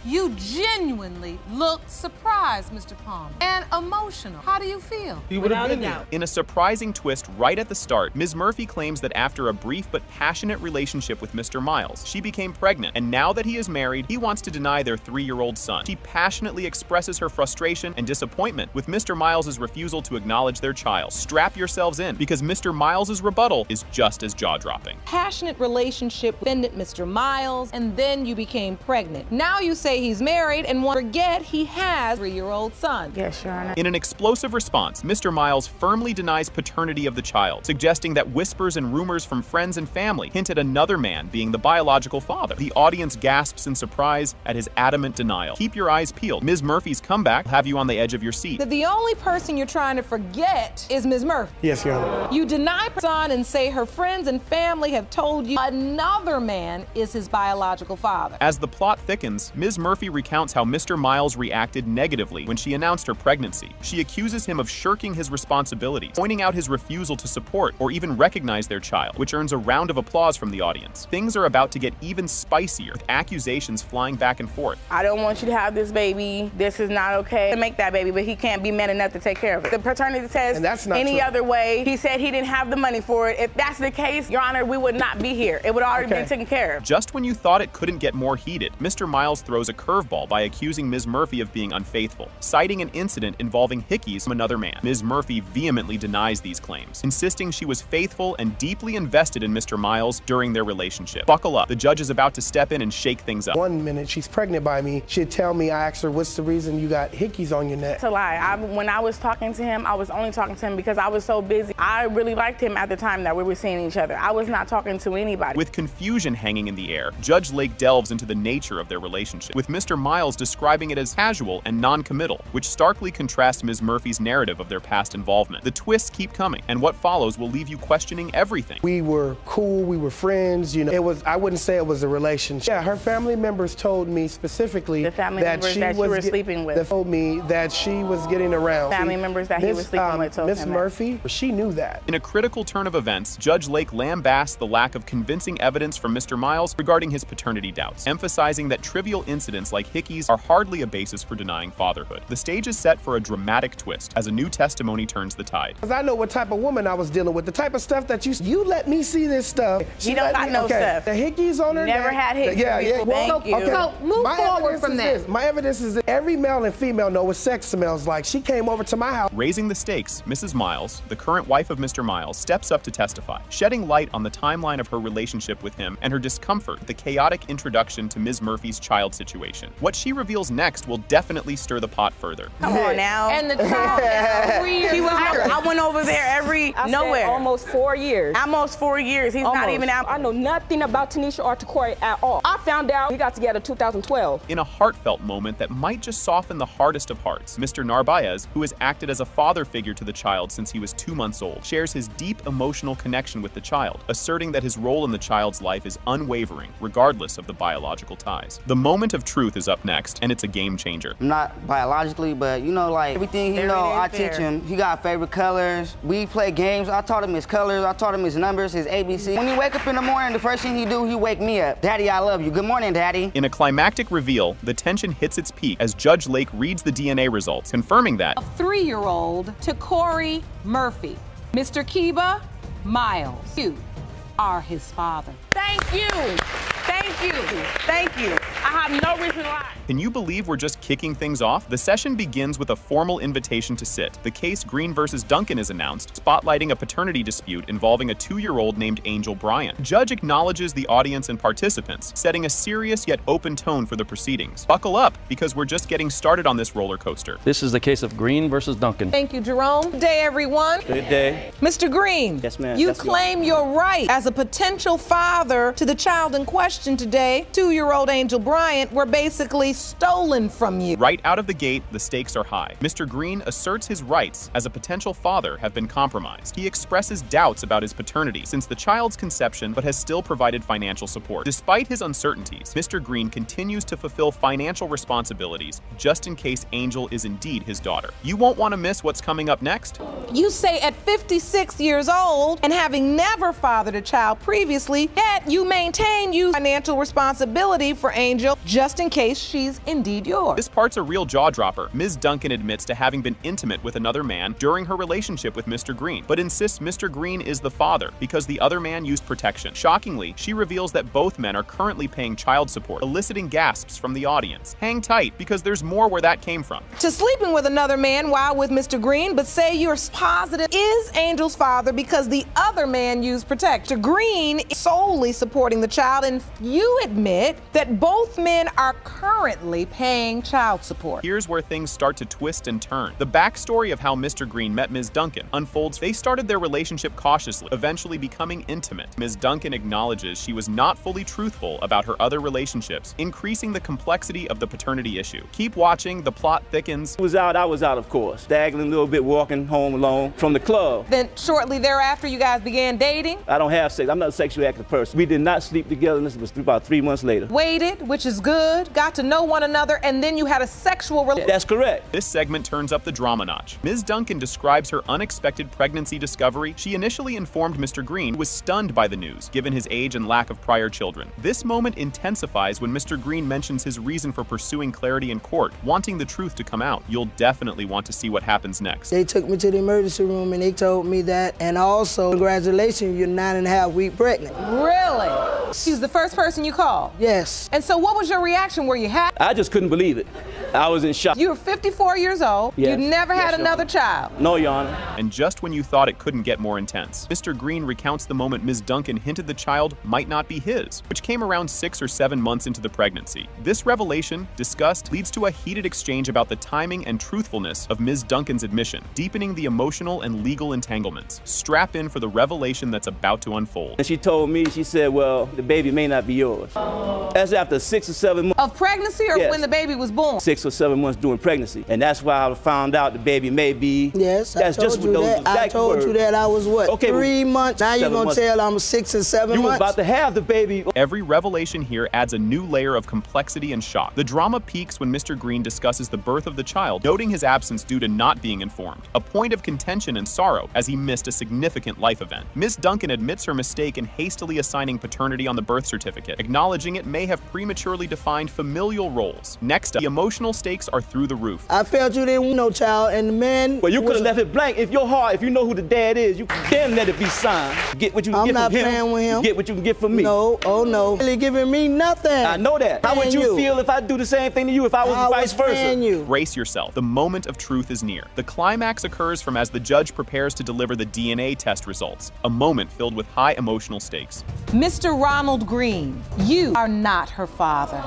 [SPEAKER 3] You genuinely look surprised, Mr. Palmer, and emotional. How do you feel?
[SPEAKER 6] He would have been there.
[SPEAKER 1] In a surprising twist right at the start, Ms. Murphy claims that after a brief but passionate relationship with Mr. Miles, she became pregnant, and now that he is married, he wants to deny their 3-year-old son. She passionately expresses her frustration and disappointment with Mr. Miles' refusal to acknowledge their child. Strap yourselves in, because Mr. Miles' rebuttal is just as jaw-dropping.
[SPEAKER 3] Passionate relationship offended Mr. Miles, and then you became pregnant. Now you say he's married and won't forget he has a 3-year-old son.
[SPEAKER 7] Yes, Your Honor.
[SPEAKER 1] In an explosive response, Mr. Miles firmly denies paternity of the child, suggesting that whispers and rumors from friends and family hint at another man being the biological father. The audience gasps in surprise at his adamant denial. Keep your eyes peeled. Ms. Murphy's comeback will have you on the edge of your seat.
[SPEAKER 3] The only person you're trying to forget is Ms. Murphy.
[SPEAKER 6] Yes, Your Honor.
[SPEAKER 3] You deny her son and say her friends and family have told you another man is his biological father.
[SPEAKER 1] As the plot thickens, Ms. Murphy recounts how Mr. Miles reacted negatively when she announced her pregnancy. She accuses him of shirking his responsibilities, pointing out his refusal to support or even recognize their child, which earns a round of applause from the audience. Things are about to get even spicier, with accusations flying back and forth.
[SPEAKER 7] I don't want you to have this baby. This is not okay to make that baby, but he can't be man enough to take care of it. The paternity test,
[SPEAKER 6] and that's not
[SPEAKER 7] any
[SPEAKER 6] true.
[SPEAKER 7] other way, he said he didn't have the money for it. If that's the case, Your Honor, we would not be here. It would already been taken care of.
[SPEAKER 1] Just when you thought it couldn't get more heated, Mr. Miles throws a curveball by accusing Ms. Murphy of being unfaithful, citing an incident involving hickeys from another man. Ms. Murphy vehemently denies these claims, insisting she was faithful and deeply invested in Mr. Miles during their relationship. Buckle up. The judge is about to step in and shake things up.
[SPEAKER 6] 1 minute, she's pregnant by me. She'd tell me, I asked her, what's the reason you got hickeys on your neck?
[SPEAKER 7] It's a lie. When I was talking to him, I was only talking to him because I was so busy. I really liked him at the time that we were seeing each other. I was not talking to anybody.
[SPEAKER 1] With confusion hanging in the air, Judge Lake delves into the nature of their relationship, with Mr. Miles describing it as casual and non-committal, which starkly contrasts Ms. Murphy's narrative of their past involvement. The twists keep coming, and what follows will leave you questioning everything.
[SPEAKER 6] We were cool, we were friends, I wouldn't say it was a relationship. Yeah, her family members told me specifically
[SPEAKER 7] the family members that you were sleeping with.
[SPEAKER 6] They told me that she was getting around.
[SPEAKER 7] Family members that he was sleeping with told him
[SPEAKER 6] Miss Murphy, she knew that.
[SPEAKER 1] In a critical turn of events, Judge Lake lambasts the lack of convincing evidence from Mr. Miles regarding his paternity doubts, emphasizing that trivial incidents like hickeys are hardly a basis for denying fatherhood. The stage is set for a dramatic twist as a new testimony turns the tide.
[SPEAKER 6] Because I know what type of woman I was dealing with, the type of stuff that you let me see this stuff.
[SPEAKER 7] She don't got no stuff.
[SPEAKER 6] The hickeys on her
[SPEAKER 7] never
[SPEAKER 6] neck.
[SPEAKER 7] had hickeys.
[SPEAKER 6] Yeah.
[SPEAKER 7] Thank you.
[SPEAKER 3] So move forward from that.
[SPEAKER 6] My evidence is that every male and female know what sex smells like. She came over to my house.
[SPEAKER 1] Raising the stakes, Mrs. Miles, the current wife of Mr. Miles, steps up to testify, shedding light on the timeline of her relationship with him and her discomfort with the chaotic introduction to Ms. Murphy's child situation. situation. What she reveals next will definitely stir the pot further.
[SPEAKER 5] Come on now.
[SPEAKER 3] And the child is 3 years old.
[SPEAKER 5] I went over there nowhere.
[SPEAKER 12] Almost 4 years.
[SPEAKER 5] Almost 4 years. He's not even out.
[SPEAKER 12] I know nothing about Tanisha or Corey at all. I found out we got together in 2012.
[SPEAKER 1] In a heartfelt moment that might just soften the hardest of hearts, Mr. Narvaez, who has acted as a father figure to the child since he was 2 months old, shares his deep emotional connection with the child, asserting that his role in the child's life is unwavering, regardless of the biological ties. The moment of truth is up next, and it's a game changer.
[SPEAKER 22] Not biologically, but you know, like everything he know, I teach him. He got favorite colors. We play games. I taught him his colors. I taught him his numbers, his ABC. When he wake up in the morning, the first thing he do, he wake me up. Daddy, I love you. Good morning, Daddy.
[SPEAKER 1] In a climactic reveal, the tension hits its peak as Judge Lake reads the DNA results, confirming that
[SPEAKER 3] A 3-year-old to Corey Murphy. Mr. Kiba, Miles, you are his father.
[SPEAKER 5] Thank you. Thank you. Thank you. I have no reason why.
[SPEAKER 1] Can you believe we're just kicking things off? The session begins with a formal invitation to sit. The case Green versus Duncan is announced, spotlighting a paternity dispute involving a 2-year-old named Angel Bryant. Judge acknowledges the audience and participants, setting a serious yet open tone for the proceedings. Buckle up, because we're just getting started on this roller coaster.
[SPEAKER 2] This is the case of Green versus Duncan.
[SPEAKER 3] Thank you, Jerome. Good day, everyone.
[SPEAKER 11] Good day.
[SPEAKER 3] Mr. Green,
[SPEAKER 11] Yes, ma'am.
[SPEAKER 3] you
[SPEAKER 11] That's
[SPEAKER 3] claim your right as a potential father to the child in question today, 2-year-old Angel Bryant, were basically stolen from you.
[SPEAKER 1] Right out of the gate, the stakes are high. Mr. Green asserts his rights as a potential father have been compromised. He expresses doubts about his paternity since the child's conception, but has still provided financial support. Despite his uncertainties, Mr. Green continues to fulfill financial responsibilities just in case Angel is indeed his daughter. You won't want to miss what's coming up next.
[SPEAKER 3] You say at 56 years old and having never fathered a child previously, yet you maintain financial responsibility for Angel just in case she's indeed yours.
[SPEAKER 1] This part's a real jaw-dropper. Ms. Duncan admits to having been intimate with another man during her relationship with Mr. Green, but insists Mr. Green is the father because the other man used protection. Shockingly, she reveals that both men are currently paying child support, eliciting gasps from the audience. Hang tight, because there's more where that came from.
[SPEAKER 3] To sleeping with another man while with Mr. Green, but say you're positive is Angel's father because the other man used protection. Green is solely supporting the child, and you admit that both men are currently paying child support.
[SPEAKER 1] Here's where things start to twist and turn. The backstory of how Mr. Green met Ms. Duncan unfolds. They started their relationship cautiously, eventually becoming intimate. Ms. Duncan acknowledges she was not fully truthful about her other relationships, increasing the complexity of the paternity issue. Keep watching, the plot thickens.
[SPEAKER 11] I was out, of course. Staggering a little bit, walking home alone from the club.
[SPEAKER 3] Then shortly thereafter, you guys began dating?
[SPEAKER 11] I don't have sex. I'm not a sexually active person. We did not sleep together, and this was about 3 months later.
[SPEAKER 3] Waited, which is good, got to know one another, and then you had a sexual relationship.
[SPEAKER 11] That's correct.
[SPEAKER 1] This segment turns up the drama notch. Ms. Duncan describes her unexpected pregnancy discovery. She initially informed Mr. Green, who was stunned by the news, given his age and lack of prior children. This moment intensifies when Mr. Green mentions his reason for pursuing clarity in court, wanting the truth to come out. You'll definitely want to see what happens next.
[SPEAKER 23] They took me to the emergency room and they told me that, and also, congratulations, you're 9.5 weeks pregnant.
[SPEAKER 3] Really? She was the first person you called?
[SPEAKER 23] Yes.
[SPEAKER 3] And so what was your reaction? Were you happy?
[SPEAKER 11] I just couldn't believe it. I was in shock.
[SPEAKER 3] You were 54 years old.
[SPEAKER 11] Yes.
[SPEAKER 3] You never had
[SPEAKER 11] Yes,
[SPEAKER 3] another child.
[SPEAKER 11] No, Your Honor.
[SPEAKER 1] And just when you thought it couldn't get more intense, Mr. Green recounts the moment Ms. Duncan hinted the child might not be his, which came around 6 or 7 months into the pregnancy. This revelation, discussed, leads to a heated exchange about the timing and truthfulness of Ms. Duncan's admission, deepening the emotional and legal entanglements. Strap in for the revelation that's about to unfold.
[SPEAKER 11] And she told me, she said, well, the baby may not be yours. That's after 6 or 7 months.
[SPEAKER 3] Of pregnancy or
[SPEAKER 11] Yes.
[SPEAKER 3] when the baby was born?
[SPEAKER 11] 6 or 7 months during pregnancy. And that's why I found out the baby may be.
[SPEAKER 23] Yes,
[SPEAKER 11] that's
[SPEAKER 23] I told
[SPEAKER 11] just
[SPEAKER 23] you
[SPEAKER 11] those
[SPEAKER 23] that. I
[SPEAKER 11] exact
[SPEAKER 23] told
[SPEAKER 11] words.
[SPEAKER 23] you that I was what,
[SPEAKER 11] Okay,
[SPEAKER 23] 3 months? Now you're
[SPEAKER 11] 7
[SPEAKER 23] gonna
[SPEAKER 11] months.
[SPEAKER 23] tell I'm 6 or 7
[SPEAKER 11] You
[SPEAKER 23] months?
[SPEAKER 11] were about to have the baby.
[SPEAKER 1] Every revelation here adds a new layer of complexity and shock. The drama peaks when Mr. Green discusses the birth of the child, noting his absence due to not being informed, a point of contention and sorrow as he missed a significant life event. Ms. Duncan admits her mistake in hastily assigning paternity on the birth certificate, acknowledging it may have prematurely defined familial roles. Next up, the emotional stakes are through the roof.
[SPEAKER 23] I felt you didn't want no child, and the man.
[SPEAKER 11] Well, you could have left it blank. If your heart, if you know who the dad is, you can let it be signed. Get what you can
[SPEAKER 23] I'm
[SPEAKER 11] get
[SPEAKER 23] not
[SPEAKER 11] from him.
[SPEAKER 23] playing with him.
[SPEAKER 11] Get what you can get from me.
[SPEAKER 23] No, oh no. Really giving me nothing.
[SPEAKER 11] I know that. How would you feel if I do the same thing to you if I was vice versa?
[SPEAKER 1] Brace yourself. The moment of truth is near. The climax occurs from as the judge prepares to deliver the DNA test results, a moment filled with high emotional stakes.
[SPEAKER 3] Mr. Ronald Green, you are not her father.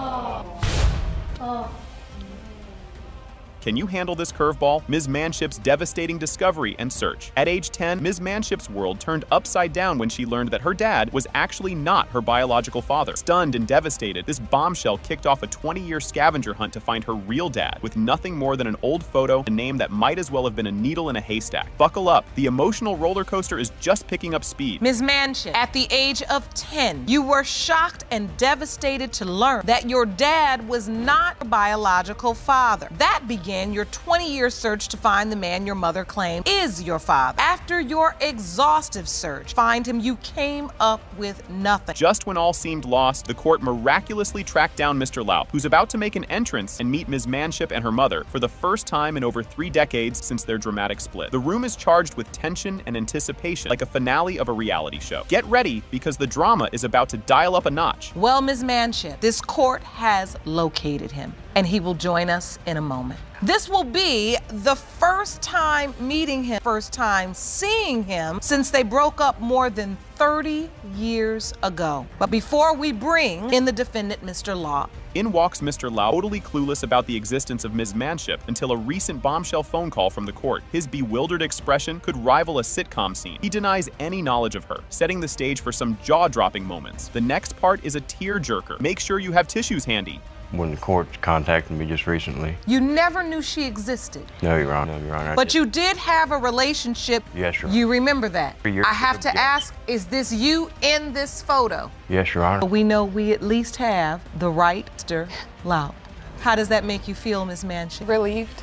[SPEAKER 1] Can you handle this curveball? Ms. Manship's devastating discovery and search. At age 10, Ms. Manship's world turned upside down when she learned that her dad was actually not her biological father. Stunned and devastated, this bombshell kicked off a 20-year scavenger hunt to find her real dad, with nothing more than an old photo, a name that might as well have been a needle in a haystack. Buckle up, the emotional roller coaster is just picking up speed.
[SPEAKER 3] Ms. Manship, at the age of 10, you were shocked and devastated to learn that your dad was not a biological father. That began your 20-year search to find the man your mother claimed is your father. After your exhaustive search, find him, you came up with nothing.
[SPEAKER 1] Just when all seemed lost, the court miraculously tracked down Mr. Laup, who's about to make an entrance and meet Ms. Manship and her mother for the first time in over 3 decades since their dramatic split. The room is charged with tension and anticipation, like a finale of a reality show. Get ready, because the drama is about to dial up a notch.
[SPEAKER 3] Well, Ms. Manship, this court has located him, and he will join us in a moment. This will be the first time meeting him, first time seeing him since they broke up more than 30 years ago. But before we bring in the defendant, Mr. Laup,
[SPEAKER 1] in walks Mr. Laup, totally clueless about the existence of Ms. Manship until a recent bombshell phone call from the court. His bewildered expression could rival a sitcom scene. He denies any knowledge of her, setting the stage for some jaw-dropping moments. The next part is a tear-jerker. Make sure you have tissues handy.
[SPEAKER 4] When the court contacted me just recently.
[SPEAKER 3] You never knew she existed.
[SPEAKER 4] No, Your Honor. No, Your Honor.
[SPEAKER 3] But you did have a relationship.
[SPEAKER 4] Yes, Your Honor.
[SPEAKER 3] You remember that.
[SPEAKER 4] I
[SPEAKER 3] have to ask, is this you in this photo?
[SPEAKER 4] Yes, Your Honor.
[SPEAKER 3] We know we at least have the right Mr. Laup. How does that make you feel, Ms. Manship?
[SPEAKER 18] Relieved.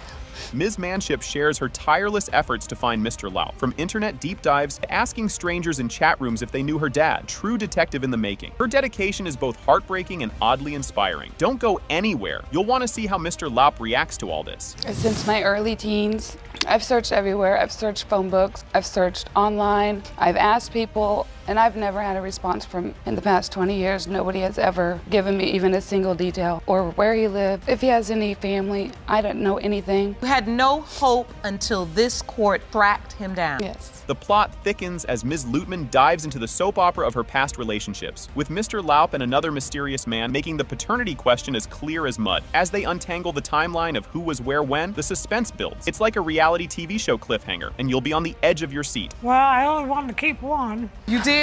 [SPEAKER 1] Ms. Manship shares her tireless efforts to find Mr. Laup, from internet deep dives to asking strangers in chat rooms if they knew her dad. True detective in the making. Her dedication is both heartbreaking and oddly inspiring. Don't go anywhere. You'll want to see how Mr. Laup reacts to all this.
[SPEAKER 18] Since my early teens, I've searched everywhere. I've searched phone books. I've searched online. I've asked people, and I've never had a response from, in the past 20 years, nobody has ever given me even a single detail, or where he lived, if he has any family. I don't know anything.
[SPEAKER 3] You had no hope until this court tracked him down.
[SPEAKER 18] Yes.
[SPEAKER 1] The plot thickens as Ms. Lutman dives into the soap opera of her past relationships, with Mr. Laup and another mysterious man making the paternity question as clear as mud. As they untangle the timeline of who was where when, the suspense builds. It's like a reality TV show cliffhanger, and you'll be on the edge of your seat.
[SPEAKER 8] Well, I only wanted to keep one.
[SPEAKER 3] You did?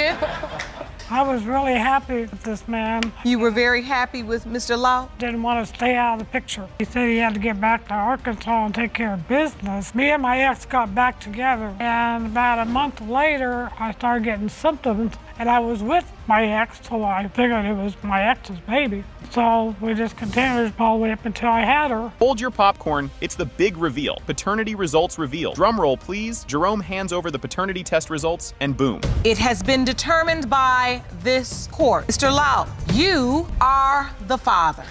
[SPEAKER 8] I was really happy with this man.
[SPEAKER 3] You were very happy with Mr. Laup?
[SPEAKER 8] Didn't want to stay out of the picture. He said he had to get back to Arkansas and take care of business. Me and my ex got back together, and about a month later, I started getting symptoms, and I was with my ex till I figured it was my ex's baby. So we just continued all the way up until I had her.
[SPEAKER 1] Hold your popcorn. It's the big reveal. Paternity results revealed. Drum roll, please. Jerome hands over the paternity test results, and boom.
[SPEAKER 3] It has been determined by this court. Mr. Laup, you are the father.